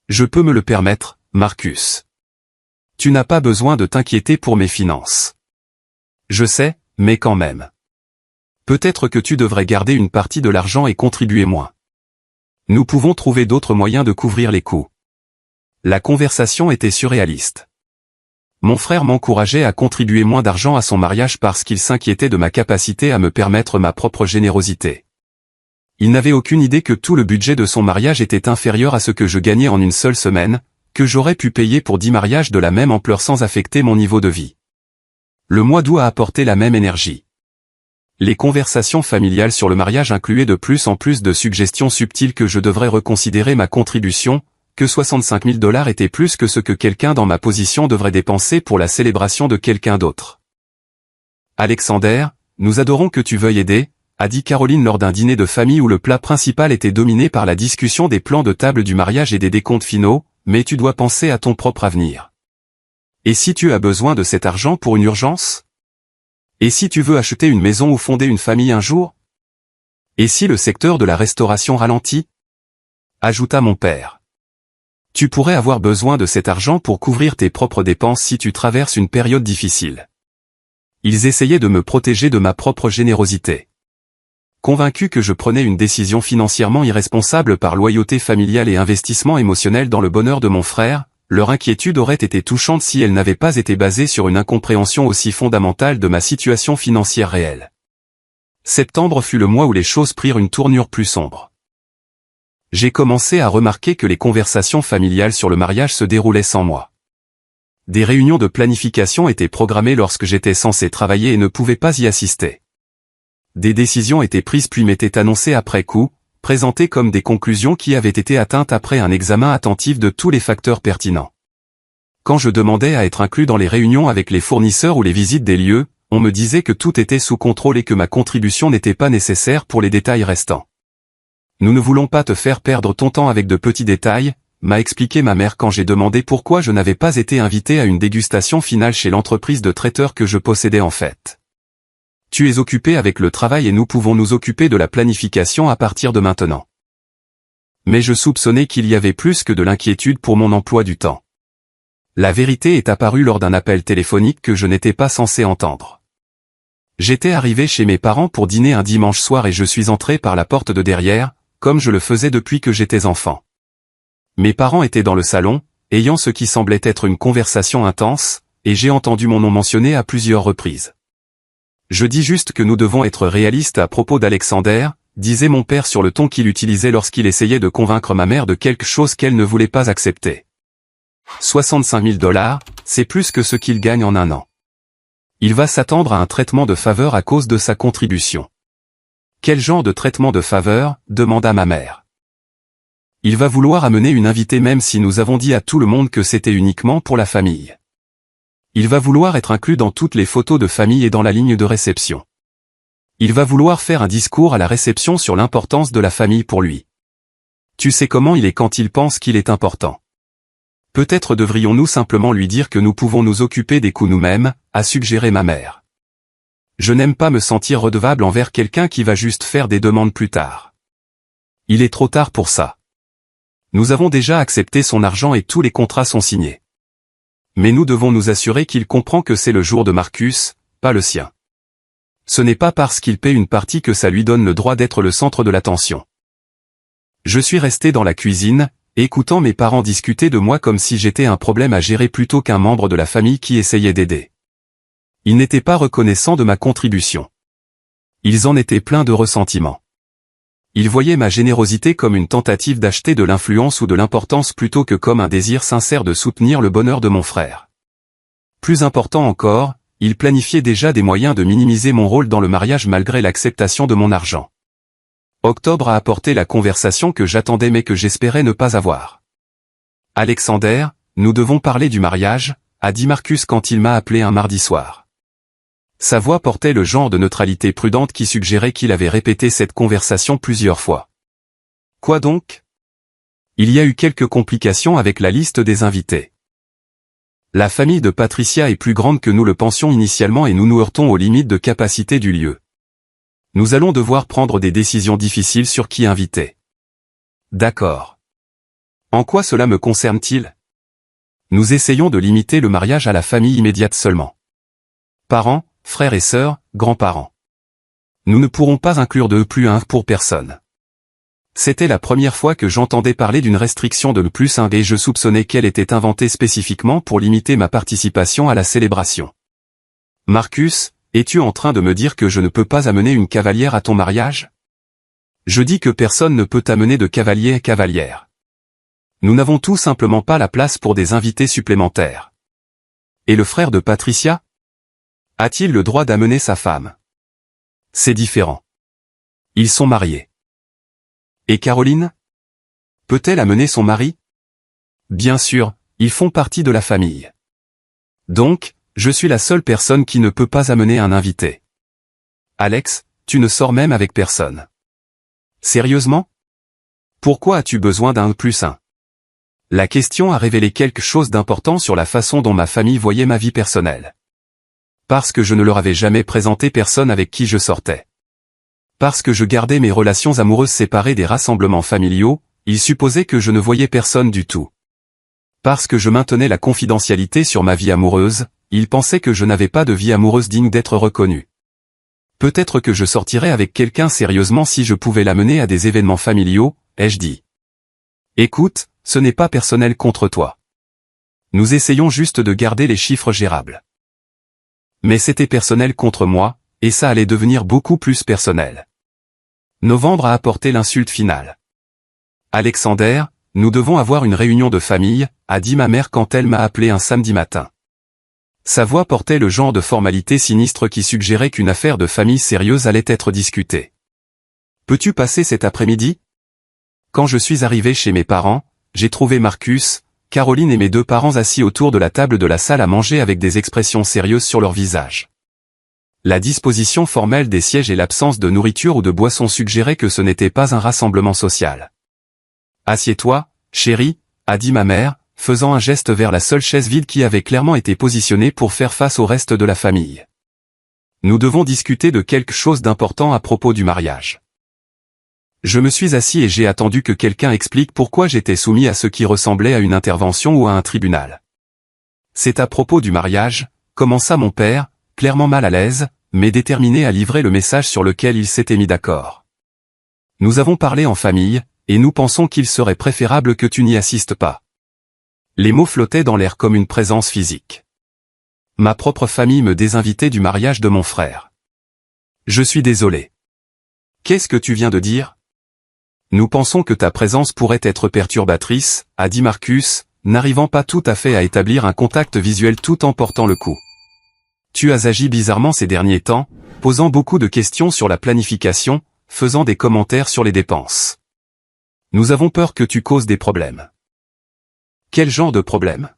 Je peux me le permettre, Marcus. Tu n'as pas besoin de t'inquiéter pour mes finances. Je sais, mais quand même. Peut-être que tu devrais garder une partie de l'argent et contribuer moins. Nous pouvons trouver d'autres moyens de couvrir les coûts. La conversation était surréaliste. Mon frère m'encourageait à contribuer moins d'argent à son mariage parce qu'il s'inquiétait de ma capacité à me permettre ma propre générosité. Il n'avait aucune idée que tout le budget de son mariage était inférieur à ce que je gagnais en une seule semaine, que j'aurais pu payer pour 10 mariages de la même ampleur sans affecter mon niveau de vie. Le mois d'août a apporté la même énergie. Les conversations familiales sur le mariage incluaient de plus en plus de suggestions subtiles que je devrais reconsidérer ma contribution, que 65 000 $ était plus que ce que quelqu'un dans ma position devrait dépenser pour la célébration de quelqu'un d'autre. Alexander, nous adorons que tu veuilles aider, a dit Caroline lors d'un dîner de famille où le plat principal était dominé par la discussion des plans de table du mariage et des décomptes finaux, mais tu dois penser à ton propre avenir. Et si tu as besoin de cet argent pour une urgence? Et si tu veux acheter une maison ou fonder une famille un jour? Et si le secteur de la restauration ralentit? Ajouta mon père. Tu pourrais avoir besoin de cet argent pour couvrir tes propres dépenses si tu traverses une période difficile. Ils essayaient de me protéger de ma propre générosité. Convaincu que je prenais une décision financièrement irresponsable par loyauté familiale et investissement émotionnel dans le bonheur de mon frère, leur inquiétude aurait été touchante si elle n'avait pas été basée sur une incompréhension aussi fondamentale de ma situation financière réelle. Septembre fut le mois où les choses prirent une tournure plus sombre. J'ai commencé à remarquer que les conversations familiales sur le mariage se déroulaient sans moi. Des réunions de planification étaient programmées lorsque j'étais censé travailler et ne pouvais pas y assister. Des décisions étaient prises puis m'étaient annoncées après coup, présentées comme des conclusions qui avaient été atteintes après un examen attentif de tous les facteurs pertinents. Quand je demandais à être inclus dans les réunions avec les fournisseurs ou les visites des lieux, on me disait que tout était sous contrôle et que ma contribution n'était pas nécessaire pour les détails restants. Nous ne voulons pas te faire perdre ton temps avec de petits détails, m'a expliqué ma mère quand j'ai demandé pourquoi je n'avais pas été invité à une dégustation finale chez l'entreprise de traiteurs que je possédais en fait. Tu es occupé avec le travail et nous pouvons nous occuper de la planification à partir de maintenant. Mais je soupçonnais qu'il y avait plus que de l'inquiétude pour mon emploi du temps. La vérité est apparue lors d'un appel téléphonique que je n'étais pas censé entendre. J'étais arrivé chez mes parents pour dîner un dimanche soir et je suis entré par la porte de derrière, comme je le faisais depuis que j'étais enfant. Mes parents étaient dans le salon, ayant ce qui semblait être une conversation intense, et j'ai entendu mon nom mentionné à plusieurs reprises. Je dis juste que nous devons être réalistes à propos d'Alexander, disait mon père sur le ton qu'il utilisait lorsqu'il essayait de convaincre ma mère de quelque chose qu'elle ne voulait pas accepter. 65 000 $, c'est plus que ce qu'il gagne en un an. Il va s'attendre à un traitement de faveur à cause de sa contribution. Quel genre de traitement de faveur, demanda ma mère. Il va vouloir amener une invitée même si nous avons dit à tout le monde que c'était uniquement pour la famille. Il va vouloir être inclus dans toutes les photos de famille et dans la ligne de réception. Il va vouloir faire un discours à la réception sur l'importance de la famille pour lui. Tu sais comment il est quand il pense qu'il est important. Peut-être devrions-nous simplement lui dire que nous pouvons nous occuper des coups nous-mêmes, a suggéré ma mère. Je n'aime pas me sentir redevable envers quelqu'un qui va juste faire des demandes plus tard. Il est trop tard pour ça. Nous avons déjà accepté son argent et tous les contrats sont signés. Mais nous devons nous assurer qu'il comprend que c'est le jour de Marcus, pas le sien. Ce n'est pas parce qu'il paie une partie que ça lui donne le droit d'être le centre de l'attention. Je suis resté dans la cuisine, écoutant mes parents discuter de moi comme si j'étais un problème à gérer plutôt qu'un membre de la famille qui essayait d'aider. Ils n'étaient pas reconnaissants de ma contribution. Ils en étaient pleins de ressentiment. Ils voyaient ma générosité comme une tentative d'acheter de l'influence ou de l'importance plutôt que comme un désir sincère de soutenir le bonheur de mon frère. Plus important encore, ils planifiaient déjà des moyens de minimiser mon rôle dans le mariage malgré l'acceptation de mon argent. Octobre a apporté la conversation que j'attendais mais que j'espérais ne pas avoir. Alexander, nous devons parler du mariage, a dit Marcus quand il m'a appelé un mardi soir. Sa voix portait le genre de neutralité prudente qui suggérait qu'il avait répété cette conversation plusieurs fois. Quoi donc? Il y a eu quelques complications avec la liste des invités. La famille de Patricia est plus grande que nous le pensions initialement et nous nous heurtons aux limites de capacité du lieu. Nous allons devoir prendre des décisions difficiles sur qui inviter. D'accord. En quoi cela me concerne-t-il? Nous essayons de limiter le mariage à la famille immédiate seulement. Parents, frères et sœurs, grands-parents. Nous ne pourrons pas inclure de +1 pour personne. C'était la première fois que j'entendais parler d'une restriction de +1 et je soupçonnais qu'elle était inventée spécifiquement pour limiter ma participation à la célébration. Marcus, es-tu en train de me dire que je ne peux pas amener une cavalière à ton mariage? Je dis que personne ne peut amener de cavalier et cavalière. Nous n'avons tout simplement pas la place pour des invités supplémentaires. Et le frère de Patricia? A-t-il le droit d'amener sa femme? C'est différent. Ils sont mariés. Et Caroline? Peut-elle amener son mari? Bien sûr, ils font partie de la famille. Donc, je suis la seule personne qui ne peut pas amener un invité. Alex, tu ne sors même avec personne. Sérieusement? Pourquoi as-tu besoin d'un +1? La question a révélé quelque chose d'important sur la façon dont ma famille voyait ma vie personnelle. Parce que je ne leur avais jamais présenté personne avec qui je sortais. Parce que je gardais mes relations amoureuses séparées des rassemblements familiaux, ils supposaient que je ne voyais personne du tout. Parce que je maintenais la confidentialité sur ma vie amoureuse, ils pensaient que je n'avais pas de vie amoureuse digne d'être reconnue. Peut-être que je sortirais avec quelqu'un sérieusement si je pouvais l'amener à des événements familiaux, ai-je dit. Écoute, ce n'est pas personnel contre toi. Nous essayons juste de garder les chiffres gérables. Mais c'était personnel contre moi, et ça allait devenir beaucoup plus personnel. Novembre a apporté l'insulte finale. Alexander, nous devons avoir une réunion de famille, a dit ma mère quand elle m'a appelé un samedi matin. Sa voix portait le genre de formalité sinistre qui suggérait qu'une affaire de famille sérieuse allait être discutée. Peux-tu passer cet après-midi? Quand je suis arrivé chez mes parents, j'ai trouvé Marcus, Caroline et mes deux parents assis autour de la table de la salle à manger avec des expressions sérieuses sur leur visage. La disposition formelle des sièges et l'absence de nourriture ou de boisson suggéraient que ce n'était pas un rassemblement social. « Assieds-toi, chérie », a dit ma mère, faisant un geste vers la seule chaise vide qui avait clairement été positionnée pour faire face au reste de la famille. Nous devons discuter de quelque chose d'important à propos du mariage. Je me suis assis et j'ai attendu que quelqu'un explique pourquoi j'étais soumis à ce qui ressemblait à une intervention ou à un tribunal. C'est à propos du mariage, commença mon père, clairement mal à l'aise, mais déterminé à livrer le message sur lequel il s'était mis d'accord. Nous avons parlé en famille, et nous pensons qu'il serait préférable que tu n'y assistes pas. Les mots flottaient dans l'air comme une présence physique. Ma propre famille me désinvitait du mariage de mon frère. Je suis désolé. Qu'est-ce que tu viens de dire? Nous pensons que ta présence pourrait être perturbatrice, a dit Marcus, n'arrivant pas tout à fait à établir un contact visuel tout en portant le coup. Tu as agi bizarrement ces derniers temps, posant beaucoup de questions sur la planification, faisant des commentaires sur les dépenses. Nous avons peur que tu causes des problèmes. Quel genre de problème?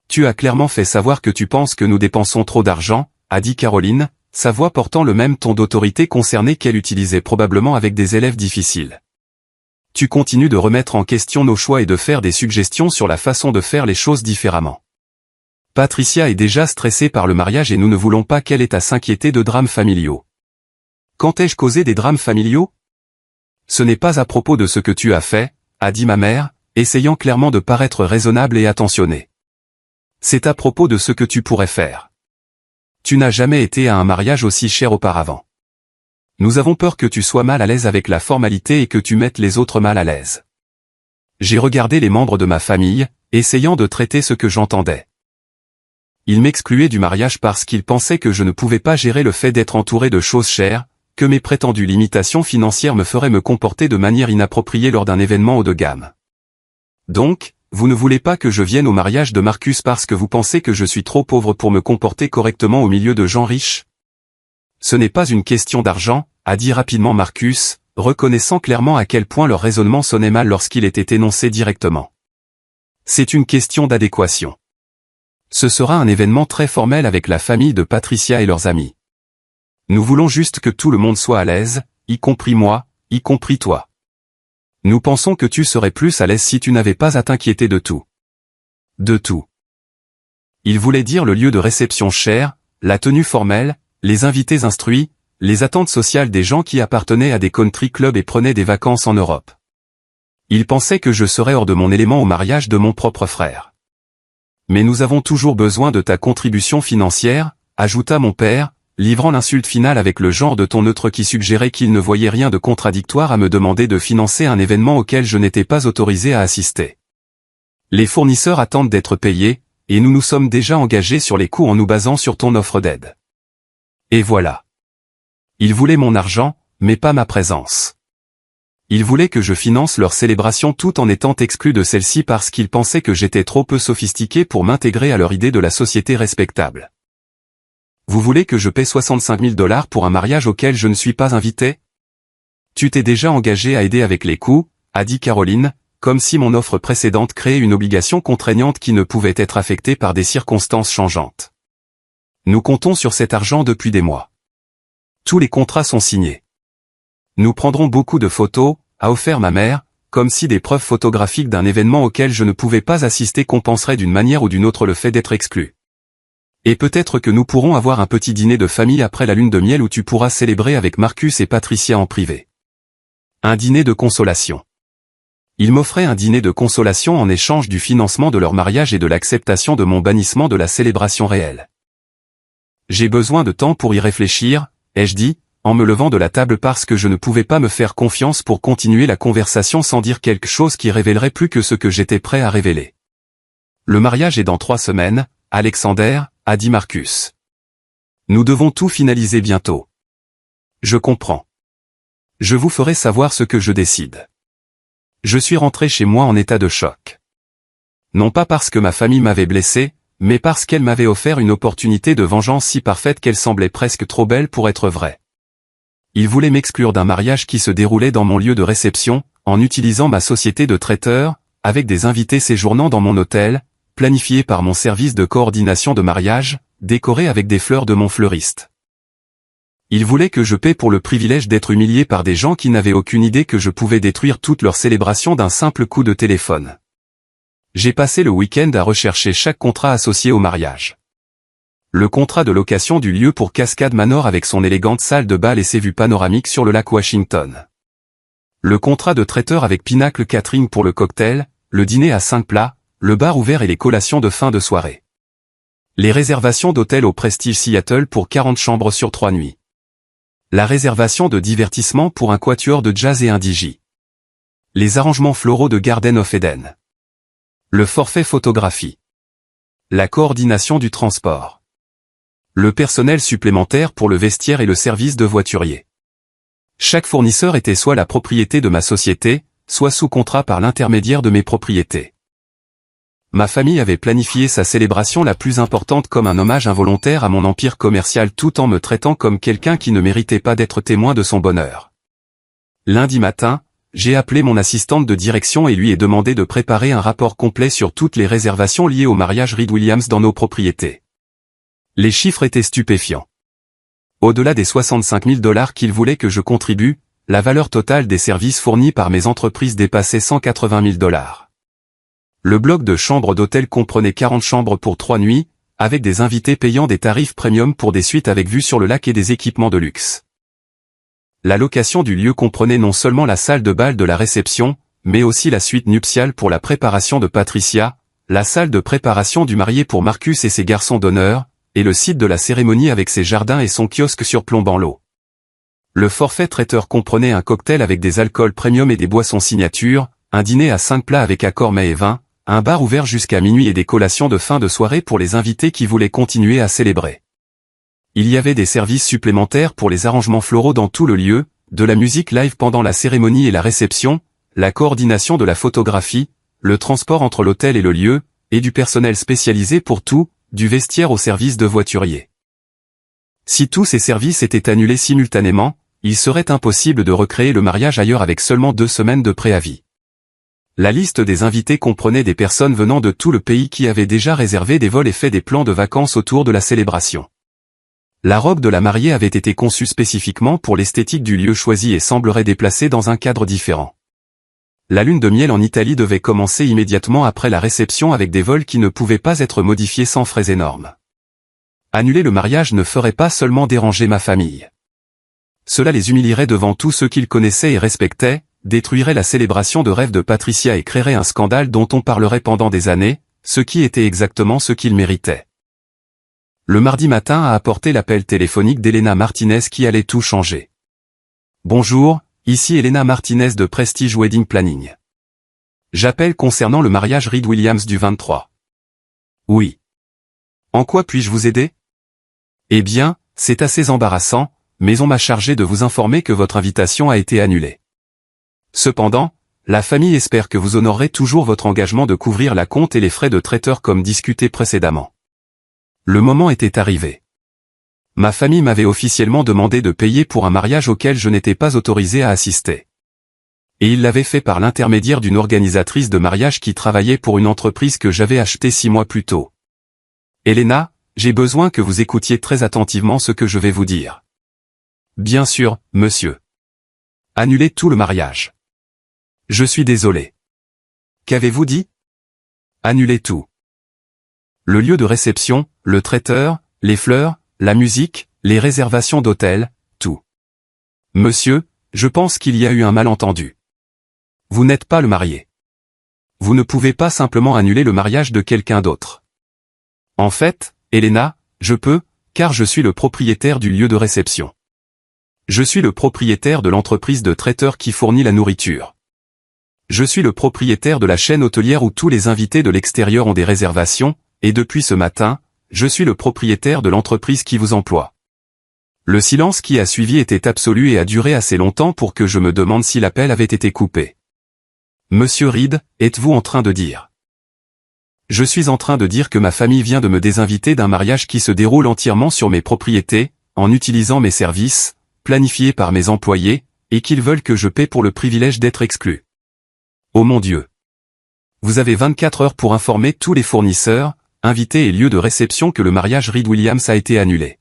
Tu as clairement fait savoir que tu penses que nous dépensons trop d'argent, a dit Caroline, sa voix portant le même ton d'autorité concernée qu'elle utilisait probablement avec des élèves difficiles. Tu continues de remettre en question nos choix et de faire des suggestions sur la façon de faire les choses différemment. Patricia est déjà stressée par le mariage et nous ne voulons pas qu'elle ait à s'inquiéter de drames familiaux. Quand ai-je causé des drames familiaux? Ce n'est pas à propos de ce que tu as fait, a dit ma mère, essayant clairement de paraître raisonnable et attentionnée. C'est à propos de ce que tu pourrais faire. Tu n'as jamais été à un mariage aussi cher auparavant. Nous avons peur que tu sois mal à l'aise avec la formalité et que tu mettes les autres mal à l'aise. J'ai regardé les membres de ma famille, essayant de traiter ce que j'entendais. Ils m'excluaient du mariage parce qu'ils pensaient que je ne pouvais pas gérer le fait d'être entouré de choses chères, que mes prétendues limitations financières me feraient me comporter de manière inappropriée lors d'un événement haut de gamme. Donc, vous ne voulez pas que je vienne au mariage de Marcus parce que vous pensez que je suis trop pauvre pour me comporter correctement au milieu de gens riches? Ce n'est pas une question d'argent, a dit rapidement Marcus, reconnaissant clairement à quel point leur raisonnement sonnait mal lorsqu'il était énoncé directement. C'est une question d'adéquation. Ce sera un événement très formel avec la famille de Patricia et leurs amis. Nous voulons juste que tout le monde soit à l'aise, y compris moi, y compris toi. Nous pensons que tu serais plus à l'aise si tu n'avais pas à t'inquiéter de tout. De tout. Il voulait dire le lieu de réception cher, la tenue formelle, les invités instruits, les attentes sociales des gens qui appartenaient à des country clubs et prenaient des vacances en Europe. Il pensait que je serais hors de mon élément au mariage de mon propre frère. Mais nous avons toujours besoin de ta contribution financière, ajouta mon père, livrant l'insulte finale avec le genre de ton neutre qui suggérait qu'il ne voyait rien de contradictoire à me demander de financer un événement auquel je n'étais pas autorisé à assister. Les fournisseurs attendent d'être payés, et nous nous sommes déjà engagés sur les coûts en nous basant sur ton offre d'aide. Et voilà. Ils voulaient mon argent, mais pas ma présence. Ils voulaient que je finance leur célébration tout en étant exclu de celle-ci parce qu'ils pensaient que j'étais trop peu sophistiqué pour m'intégrer à leur idée de la société respectable. Vous voulez que je paie 65 000 $ pour un mariage auquel je ne suis pas invité? Tu t'es déjà engagé à aider avec les coûts, a dit Caroline, comme si mon offre précédente créait une obligation contraignante qui ne pouvait être affectée par des circonstances changeantes. Nous comptons sur cet argent depuis des mois. Tous les contrats sont signés. Nous prendrons beaucoup de photos, a offert ma mère, comme si des preuves photographiques d'un événement auquel je ne pouvais pas assister compenseraient d'une manière ou d'une autre le fait d'être exclu. Et peut-être que nous pourrons avoir un petit dîner de famille après la lune de miel où tu pourras célébrer avec Marcus et Patricia en privé. Un dîner de consolation. Ils m'offraient un dîner de consolation en échange du financement de leur mariage et de l'acceptation de mon bannissement de la célébration réelle. J'ai besoin de temps pour y réfléchir, ai-je dit, en me levant de la table parce que je ne pouvais pas me faire confiance pour continuer la conversation sans dire quelque chose qui révélerait plus que ce que j'étais prêt à révéler. Le mariage est dans 3 semaines, Alexander, a dit Marcus. Nous devons tout finaliser bientôt. Je comprends. Je vous ferai savoir ce que je décide. Je suis rentré chez moi en état de choc. Non pas parce que ma famille m'avait blessé, mais parce qu'elle m'avait offert une opportunité de vengeance si parfaite qu'elle semblait presque trop belle pour être vraie. Ils voulaient m'exclure d'un mariage qui se déroulait dans mon lieu de réception, en utilisant ma société de traiteur, avec des invités séjournant dans mon hôtel, planifié par mon service de coordination de mariage, décoré avec des fleurs de mon fleuriste. Ils voulaient que je paie pour le privilège d'être humilié par des gens qui n'avaient aucune idée que je pouvais détruire toute leur célébration d'un simple coup de téléphone. J'ai passé le week-end à rechercher chaque contrat associé au mariage. Le contrat de location du lieu pour Cascade Manor avec son élégante salle de bal et ses vues panoramiques sur le lac Washington. Le contrat de traiteur avec Pinnacle Catering pour le cocktail, le dîner à 5 plats, le bar ouvert et les collations de fin de soirée. Les réservations d'hôtel au Prestige Seattle pour 40 chambres sur 3 nuits. La réservation de divertissement pour un quatuor de jazz et un DJ. Les arrangements floraux de Garden of Eden. Le forfait photographie. La coordination du transport. Le personnel supplémentaire pour le vestiaire et le service de voiturier. Chaque fournisseur était soit la propriété de ma société, soit sous contrat par l'intermédiaire de mes propriétés. Ma famille avait planifié sa célébration la plus importante comme un hommage involontaire à mon empire commercial tout en me traitant comme quelqu'un qui ne méritait pas d'être témoin de son bonheur. Lundi matin, j'ai appelé mon assistante de direction et lui ai demandé de préparer un rapport complet sur toutes les réservations liées au mariage Reed-Williams dans nos propriétés. Les chiffres étaient stupéfiants. Au-delà des 65 000 $ qu'il voulait que je contribue, la valeur totale des services fournis par mes entreprises dépassait 180 000 $. Le bloc de chambres d'hôtel comprenait 40 chambres pour 3 nuits, avec des invités payant des tarifs premium pour des suites avec vue sur le lac et des équipements de luxe. La location du lieu comprenait non seulement la salle de bal de la réception, mais aussi la suite nuptiale pour la préparation de Patricia, la salle de préparation du marié pour Marcus et ses garçons d'honneur, et le site de la cérémonie avec ses jardins et son kiosque surplombant l'eau. Le forfait traiteur comprenait un cocktail avec des alcools premium et des boissons signature, un dîner à 5 plats avec accord mets et vin, un bar ouvert jusqu'à minuit et des collations de fin de soirée pour les invités qui voulaient continuer à célébrer. Il y avait des services supplémentaires pour les arrangements floraux dans tout le lieu, de la musique live pendant la cérémonie et la réception, la coordination de la photographie, le transport entre l'hôtel et le lieu, et du personnel spécialisé pour tout, du vestiaire au service de voiturier. Si tous ces services étaient annulés simultanément, il serait impossible de recréer le mariage ailleurs avec seulement 2 semaines de préavis. La liste des invités comprenait des personnes venant de tout le pays qui avaient déjà réservé des vols et fait des plans de vacances autour de la célébration. La robe de la mariée avait été conçue spécifiquement pour l'esthétique du lieu choisi et semblerait déplacée dans un cadre différent. La lune de miel en Italie devait commencer immédiatement après la réception avec des vols qui ne pouvaient pas être modifiés sans frais énormes. Annuler le mariage ne ferait pas seulement déranger ma famille. Cela les humilierait devant tous ceux qu'ils connaissaient et respectaient, détruirait la célébration de rêve de Patricia et créerait un scandale dont on parlerait pendant des années, ce qui était exactement ce qu'ils méritaient. Le mardi matin a apporté l'appel téléphonique d'Elena Martinez qui allait tout changer. Bonjour, ici Elena Martinez de Prestige Wedding Planning. J'appelle concernant le mariage Reed-Williams du 23. Oui. En quoi puis-je vous aider? Eh bien, c'est assez embarrassant, mais on m'a chargé de vous informer que votre invitation a été annulée. Cependant, la famille espère que vous honorerez toujours votre engagement de couvrir la compte et les frais de traiteur comme discuté précédemment. Le moment était arrivé. Ma famille m'avait officiellement demandé de payer pour un mariage auquel je n'étais pas autorisé à assister. Et il l'avait fait par l'intermédiaire d'une organisatrice de mariage qui travaillait pour une entreprise que j'avais achetée 6 mois plus tôt. Elena, j'ai besoin que vous écoutiez très attentivement ce que je vais vous dire. Bien sûr, monsieur. Annulez tout le mariage. Je suis désolé. Qu'avez-vous dit? Annulez tout. Le lieu de réception, le traiteur, les fleurs, la musique, les réservations d'hôtel, tout. Monsieur, je pense qu'il y a eu un malentendu. Vous n'êtes pas le marié. Vous ne pouvez pas simplement annuler le mariage de quelqu'un d'autre. En fait, Elena, je peux, car je suis le propriétaire du lieu de réception. Je suis le propriétaire de l'entreprise de traiteurs qui fournit la nourriture. Je suis le propriétaire de la chaîne hôtelière où tous les invités de l'extérieur ont des réservations, et depuis ce matin, je suis le propriétaire de l'entreprise qui vous emploie. Le silence qui a suivi était absolu et a duré assez longtemps pour que je me demande si l'appel avait été coupé. Monsieur Reed, êtes-vous en train de dire? Je suis en train de dire que ma famille vient de me désinviter d'un mariage qui se déroule entièrement sur mes propriétés, en utilisant mes services, planifiés par mes employés, et qu'ils veulent que je paie pour le privilège d'être exclu. Oh mon Dieu! Vous avez 24 heures pour informer tous les fournisseurs, invités et lieux de réception que le mariage Reed-Williams a été annulé.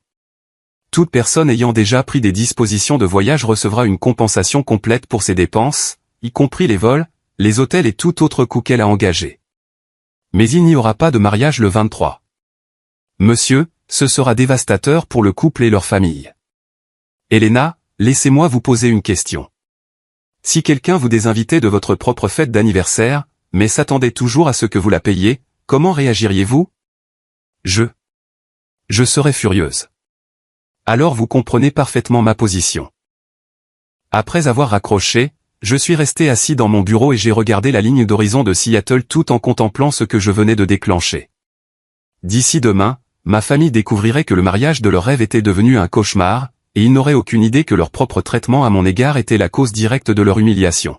Toute personne ayant déjà pris des dispositions de voyage recevra une compensation complète pour ses dépenses, y compris les vols, les hôtels et tout autre coût qu'elle a engagé. Mais il n'y aura pas de mariage le 23. Monsieur, ce sera dévastateur pour le couple et leur famille. Elena, laissez-moi vous poser une question. Si quelqu'un vous désinvitait de votre propre fête d'anniversaire, mais s'attendait toujours à ce que vous la payiez, comment réagiriez-vous? Je serais furieuse. Alors vous comprenez parfaitement ma position. Après avoir raccroché, je suis resté assis dans mon bureau et j'ai regardé la ligne d'horizon de Seattle tout en contemplant ce que je venais de déclencher. D'ici demain, ma famille découvrirait que le mariage de leur rêve était devenu un cauchemar, et ils n'auraient aucune idée que leur propre traitement à mon égard était la cause directe de leur humiliation.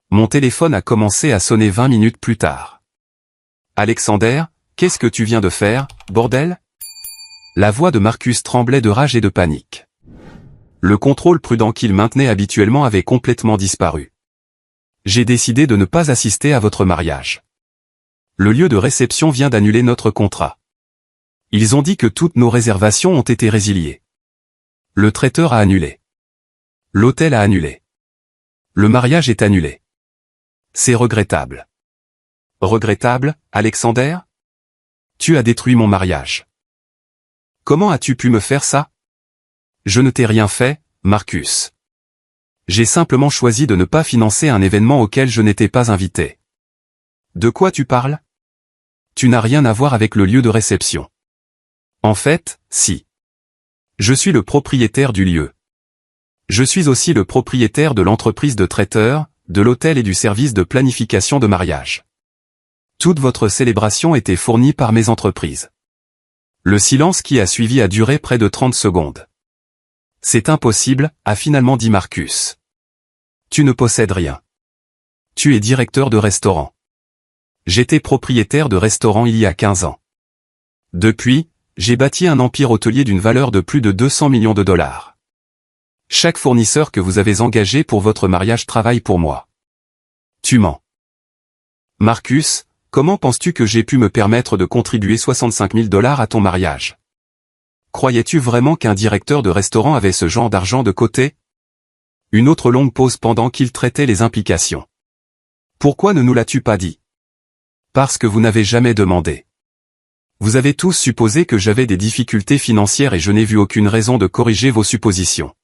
Mon téléphone a commencé à sonner 20 minutes plus tard. « Alexander, qu'est-ce que tu viens de faire, bordel ?» La voix de Marcus tremblait de rage et de panique. Le contrôle prudent qu'il maintenait habituellement avait complètement disparu. « J'ai décidé de ne pas assister à votre mariage. Le lieu de réception vient d'annuler notre contrat. Ils ont dit que toutes nos réservations ont été résiliées. Le traiteur a annulé. L'hôtel a annulé. Le mariage est annulé. C'est regrettable. » Regrettable, Alexander ? Tu as détruit mon mariage. Comment as-tu pu me faire ça ? Je ne t'ai rien fait, Marcus. J'ai simplement choisi de ne pas financer un événement auquel je n'étais pas invité. De quoi tu parles ? Tu n'as rien à voir avec le lieu de réception. En fait, si. Je suis le propriétaire du lieu. Je suis aussi le propriétaire de l'entreprise de traiteur, de l'hôtel et du service de planification de mariage. Toute votre célébration était fournie par mes entreprises. Le silence qui a suivi a duré près de 30 secondes. C'est impossible, a finalement dit Marcus. Tu ne possèdes rien. Tu es directeur de restaurant. J'étais propriétaire de restaurant il y a 15 ans. Depuis, j'ai bâti un empire hôtelier d'une valeur de plus de 200 millions de dollars. Chaque fournisseur que vous avez engagé pour votre mariage travaille pour moi. Tu mens. Marcus, comment penses-tu que j'ai pu me permettre de contribuer 65 000 dollars à ton mariage ? Croyais-tu vraiment qu'un directeur de restaurant avait ce genre d'argent de côté ? Une autre longue pause pendant qu'il traitait les implications. Pourquoi ne nous l'as-tu pas dit ? Parce que vous n'avez jamais demandé. Vous avez tous supposé que j'avais des difficultés financières et je n'ai vu aucune raison de corriger vos suppositions.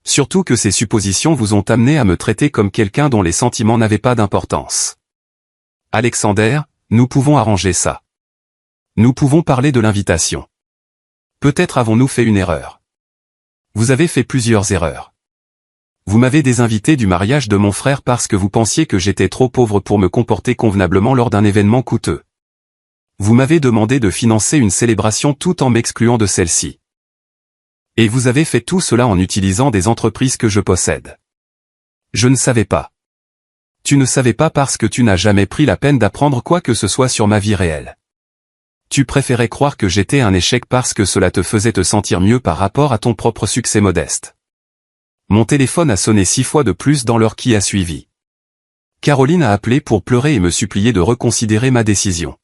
Surtout que ces suppositions vous ont amené à me traiter comme quelqu'un dont les sentiments n'avaient pas d'importance. Alexander, nous pouvons arranger ça. Nous pouvons parler de l'invitation. Peut-être avons-nous fait une erreur. Vous avez fait plusieurs erreurs. Vous m'avez désinvité du mariage de mon frère parce que vous pensiez que j'étais trop pauvre pour me comporter convenablement lors d'un événement coûteux. Vous m'avez demandé de financer une célébration tout en m'excluant de celle-ci. Et vous avez fait tout cela en utilisant des entreprises que je possède. Je ne savais pas. Tu ne savais pas parce que tu n'as jamais pris la peine d'apprendre quoi que ce soit sur ma vie réelle. Tu préférais croire que j'étais un échec parce que cela te faisait te sentir mieux par rapport à ton propre succès modeste. Mon téléphone a sonné 6 fois de plus dans l'heure qui a suivi. Caroline a appelé pour pleurer et me supplier de reconsidérer ma décision.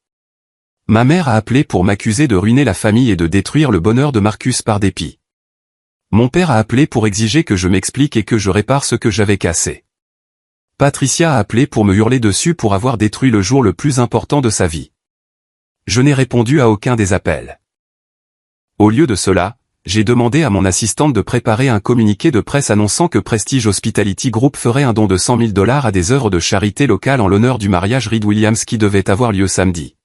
Ma mère a appelé pour m'accuser de ruiner la famille et de détruire le bonheur de Marcus par dépit. Mon père a appelé pour exiger que je m'explique et que je répare ce que j'avais cassé. Patricia a appelé pour me hurler dessus pour avoir détruit le jour le plus important de sa vie. Je n'ai répondu à aucun des appels. Au lieu de cela, j'ai demandé à mon assistante de préparer un communiqué de presse annonçant que Prestige Hospitality Group ferait un don de 100 000 dollars à des œuvres de charité locales en l'honneur du mariage Reed Williams qui devait avoir lieu samedi.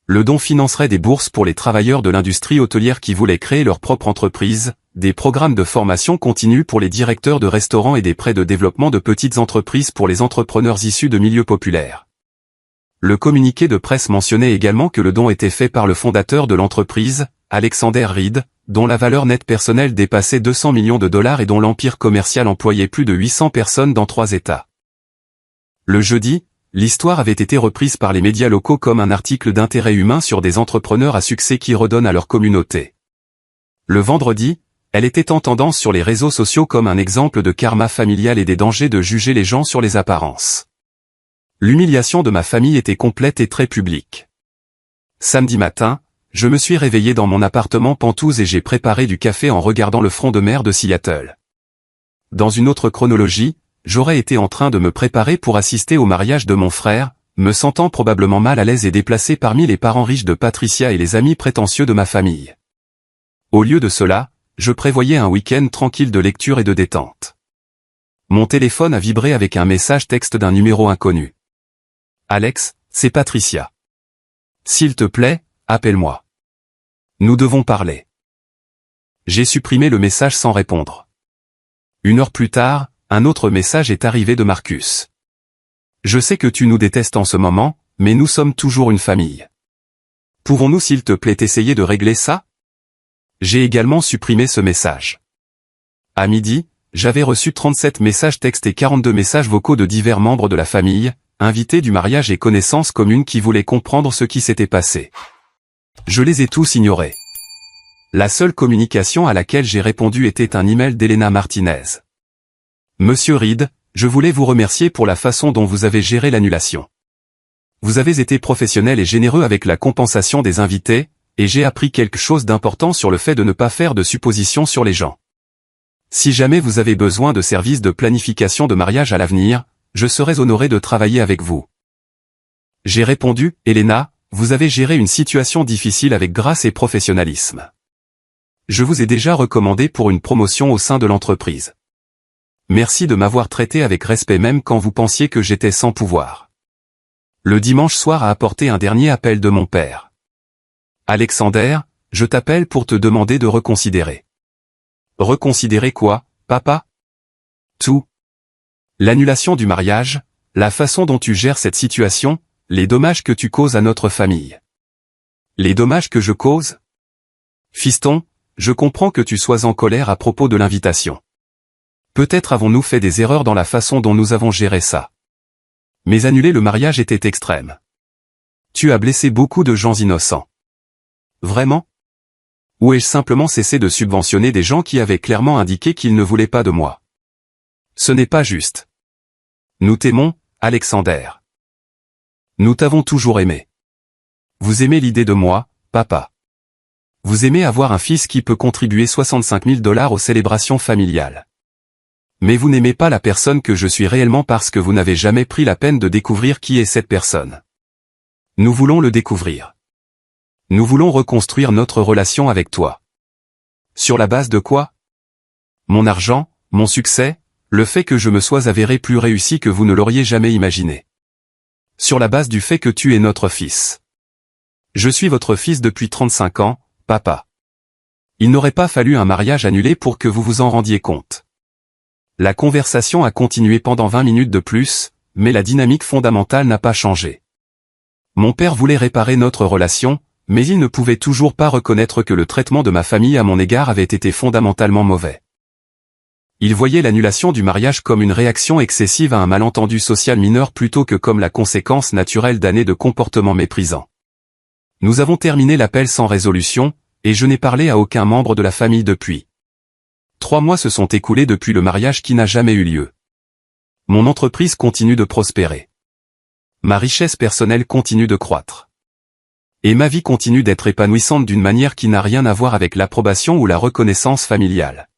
Le don financerait des bourses pour les travailleurs de l'industrie hôtelière qui voulaient créer leur propre entreprise, des programmes de formation continue pour les directeurs de restaurants et des prêts de développement de petites entreprises pour les entrepreneurs issus de milieux populaires. Le communiqué de presse mentionnait également que le don était fait par le fondateur de l'entreprise, Alexander Reed, dont la valeur nette personnelle dépassait 200 millions de dollars et dont l'empire commercial employait plus de 800 personnes dans 3 États. Le jeudi, l'histoire avait été reprise par les médias locaux comme un article d'intérêt humain sur des entrepreneurs à succès qui redonnent à leur communauté. Le vendredi, elle était en tendance sur les réseaux sociaux comme un exemple de karma familial et des dangers de juger les gens sur les apparences. L'humiliation de ma famille était complète et très publique. Samedi matin, je me suis réveillé dans mon appartement Penthouse et j'ai préparé du café en regardant le front de mer de Seattle. Dans une autre chronologie, j'aurais été en train de me préparer pour assister au mariage de mon frère, me sentant probablement mal à l'aise et déplacé parmi les parents riches de Patricia et les amis prétentieux de ma famille. Au lieu de cela, je prévoyais un week-end tranquille de lecture et de détente. Mon téléphone a vibré avec un message texte d'un numéro inconnu. Alex, c'est Patricia. S'il te plaît, appelle-moi. Nous devons parler. J'ai supprimé le message sans répondre. 1 heure plus tard, un autre message est arrivé de Marcus. Je sais que tu nous détestes en ce moment, mais nous sommes toujours une famille. Pouvons-nous s'il te plaît essayer de régler ça ? J'ai également supprimé ce message. À midi, j'avais reçu 37 messages textes et 42 messages vocaux de divers membres de la famille, invités du mariage et connaissances communes qui voulaient comprendre ce qui s'était passé. Je les ai tous ignorés. La seule communication à laquelle j'ai répondu était un email d'Elena Martinez. Monsieur Reed, je voulais vous remercier pour la façon dont vous avez géré l'annulation. Vous avez été professionnel et généreux avec la compensation des invités, et j'ai appris quelque chose d'important sur le fait de ne pas faire de suppositions sur les gens. Si jamais vous avez besoin de services de planification de mariage à l'avenir, je serais honoré de travailler avec vous. J'ai répondu, Elena, vous avez géré une situation difficile avec grâce et professionnalisme. Je vous ai déjà recommandé pour une promotion au sein de l'entreprise. Merci de m'avoir traité avec respect même quand vous pensiez que j'étais sans pouvoir. Le dimanche soir a apporté un dernier appel de mon père. Alexander, je t'appelle pour te demander de reconsidérer. Reconsidérer quoi, papa? Tout. L'annulation du mariage, la façon dont tu gères cette situation, les dommages que tu causes à notre famille. Les dommages que je cause? Fiston, je comprends que tu sois en colère à propos de l'invitation. Peut-être avons-nous fait des erreurs dans la façon dont nous avons géré ça. Mais annuler le mariage était extrême. Tu as blessé beaucoup de gens innocents. Vraiment? Ou ai-je simplement cessé de subventionner des gens qui avaient clairement indiqué qu'ils ne voulaient pas de moi? Ce n'est pas juste. Nous t'aimons, Alexander. Nous t'avons toujours aimé. Vous aimez l'idée de moi, papa. Vous aimez avoir un fils qui peut contribuer 65 000 $ aux célébrations familiales. Mais vous n'aimez pas la personne que je suis réellement parce que vous n'avez jamais pris la peine de découvrir qui est cette personne. Nous voulons le découvrir. Nous voulons reconstruire notre relation avec toi. Sur la base de quoi? Mon argent, mon succès, le fait que je me sois avéré plus réussi que vous ne l'auriez jamais imaginé. Sur la base du fait que tu es notre fils. Je suis votre fils depuis 35 ans, papa. Il n'aurait pas fallu un mariage annulé pour que vous vous en rendiez compte. La conversation a continué pendant 20 minutes de plus, mais la dynamique fondamentale n'a pas changé. Mon père voulait réparer notre relation, mais il ne pouvait toujours pas reconnaître que le traitement de ma famille à mon égard avait été fondamentalement mauvais. Il voyait l'annulation du mariage comme une réaction excessive à un malentendu social mineur plutôt que comme la conséquence naturelle d'années de comportements méprisants. Nous avons terminé l'appel sans résolution, et je n'ai parlé à aucun membre de la famille depuis. 3 mois se sont écoulés depuis le mariage qui n'a jamais eu lieu. Mon entreprise continue de prospérer. Ma richesse personnelle continue de croître. Et ma vie continue d'être épanouissante d'une manière qui n'a rien à voir avec l'approbation ou la reconnaissance familiale.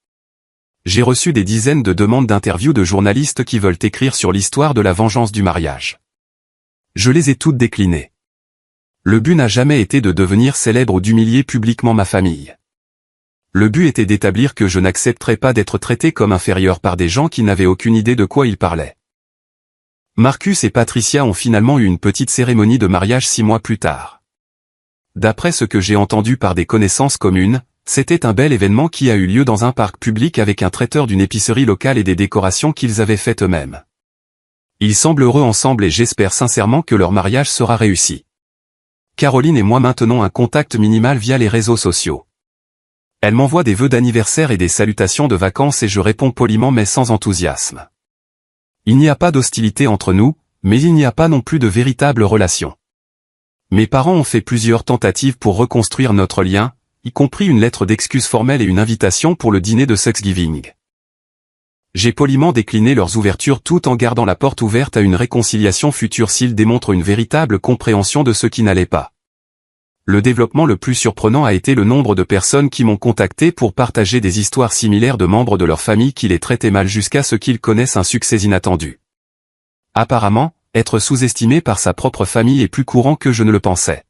J'ai reçu des dizaines de demandes d'interviews de journalistes qui veulent écrire sur l'histoire de la vengeance du mariage. Je les ai toutes déclinées. Le but n'a jamais été de devenir célèbre ou d'humilier publiquement ma famille. Le but était d'établir que je n'accepterais pas d'être traité comme inférieur par des gens qui n'avaient aucune idée de quoi ils parlaient. Marcus et Patricia ont finalement eu une petite cérémonie de mariage 6 mois plus tard. D'après ce que j'ai entendu par des connaissances communes, c'était un bel événement qui a eu lieu dans un parc public avec un traiteur d'une épicerie locale et des décorations qu'ils avaient faites eux-mêmes. Ils semblent heureux ensemble et j'espère sincèrement que leur mariage sera réussi. Caroline et moi maintenons un contact minimal via les réseaux sociaux. Elle m'envoie des vœux d'anniversaire et des salutations de vacances et je réponds poliment mais sans enthousiasme. Il n'y a pas d'hostilité entre nous, mais il n'y a pas non plus de véritable relation. Mes parents ont fait plusieurs tentatives pour reconstruire notre lien, y compris une lettre d'excuse formelle et une invitation pour le dîner de Thanksgiving. J'ai poliment décliné leurs ouvertures tout en gardant la porte ouverte à une réconciliation future s'ils démontrent une véritable compréhension de ce qui n'allait pas. Le développement le plus surprenant a été le nombre de personnes qui m'ont contacté pour partager des histoires similaires de membres de leur famille qui les traitaient mal jusqu'à ce qu'ils connaissent un succès inattendu. Apparemment, être sous-estimé par sa propre famille est plus courant que je ne le pensais.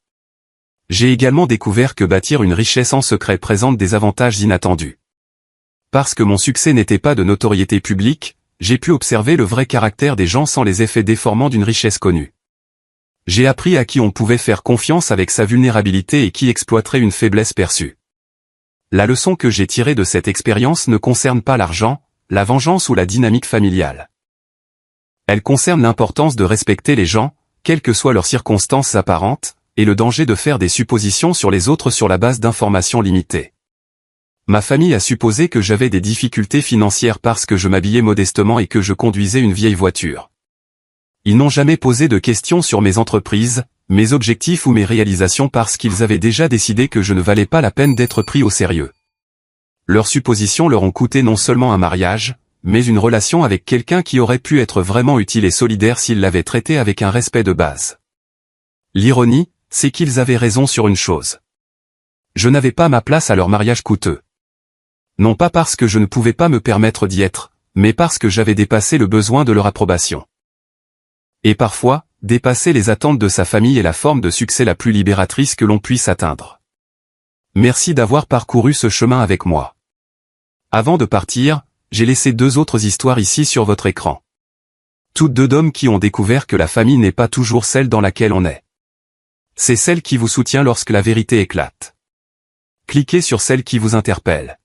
J'ai également découvert que bâtir une richesse en secret présente des avantages inattendus. Parce que mon succès n'était pas de notoriété publique, j'ai pu observer le vrai caractère des gens sans les effets déformants d'une richesse connue. J'ai appris à qui on pouvait faire confiance avec sa vulnérabilité et qui exploiterait une faiblesse perçue. La leçon que j'ai tirée de cette expérience ne concerne pas l'argent, la vengeance ou la dynamique familiale. Elle concerne l'importance de respecter les gens, quelles que soient leurs circonstances apparentes, et le danger de faire des suppositions sur les autres sur la base d'informations limitées. Ma famille a supposé que j'avais des difficultés financières parce que je m'habillais modestement et que je conduisais une vieille voiture. Ils n'ont jamais posé de questions sur mes entreprises, mes objectifs ou mes réalisations parce qu'ils avaient déjà décidé que je ne valais pas la peine d'être pris au sérieux. Leurs suppositions leur ont coûté non seulement un mariage, mais une relation avec quelqu'un qui aurait pu être vraiment utile et solidaire s'ils l'avaient traité avec un respect de base. L'ironie, c'est qu'ils avaient raison sur une chose. Je n'avais pas ma place à leur mariage coûteux. Non pas parce que je ne pouvais pas me permettre d'y être, mais parce que j'avais dépassé le besoin de leur approbation. Et parfois, dépasser les attentes de sa famille est la forme de succès la plus libératrice que l'on puisse atteindre. Merci d'avoir parcouru ce chemin avec moi. Avant de partir, j'ai laissé 2 autres histoires ici sur votre écran. Toutes 2 d'hommes qui ont découvert que la famille n'est pas toujours celle dans laquelle on est. C'est celle qui vous soutient lorsque la vérité éclate. Cliquez sur celle qui vous interpelle.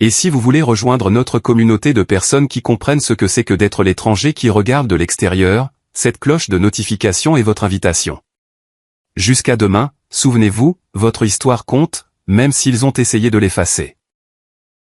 Et si vous voulez rejoindre notre communauté de personnes qui comprennent ce que c'est que d'être l'étranger qui regarde de l'extérieur, cette cloche de notification est votre invitation. Jusqu'à demain, souvenez-vous, votre histoire compte, même s'ils ont essayé de l'effacer.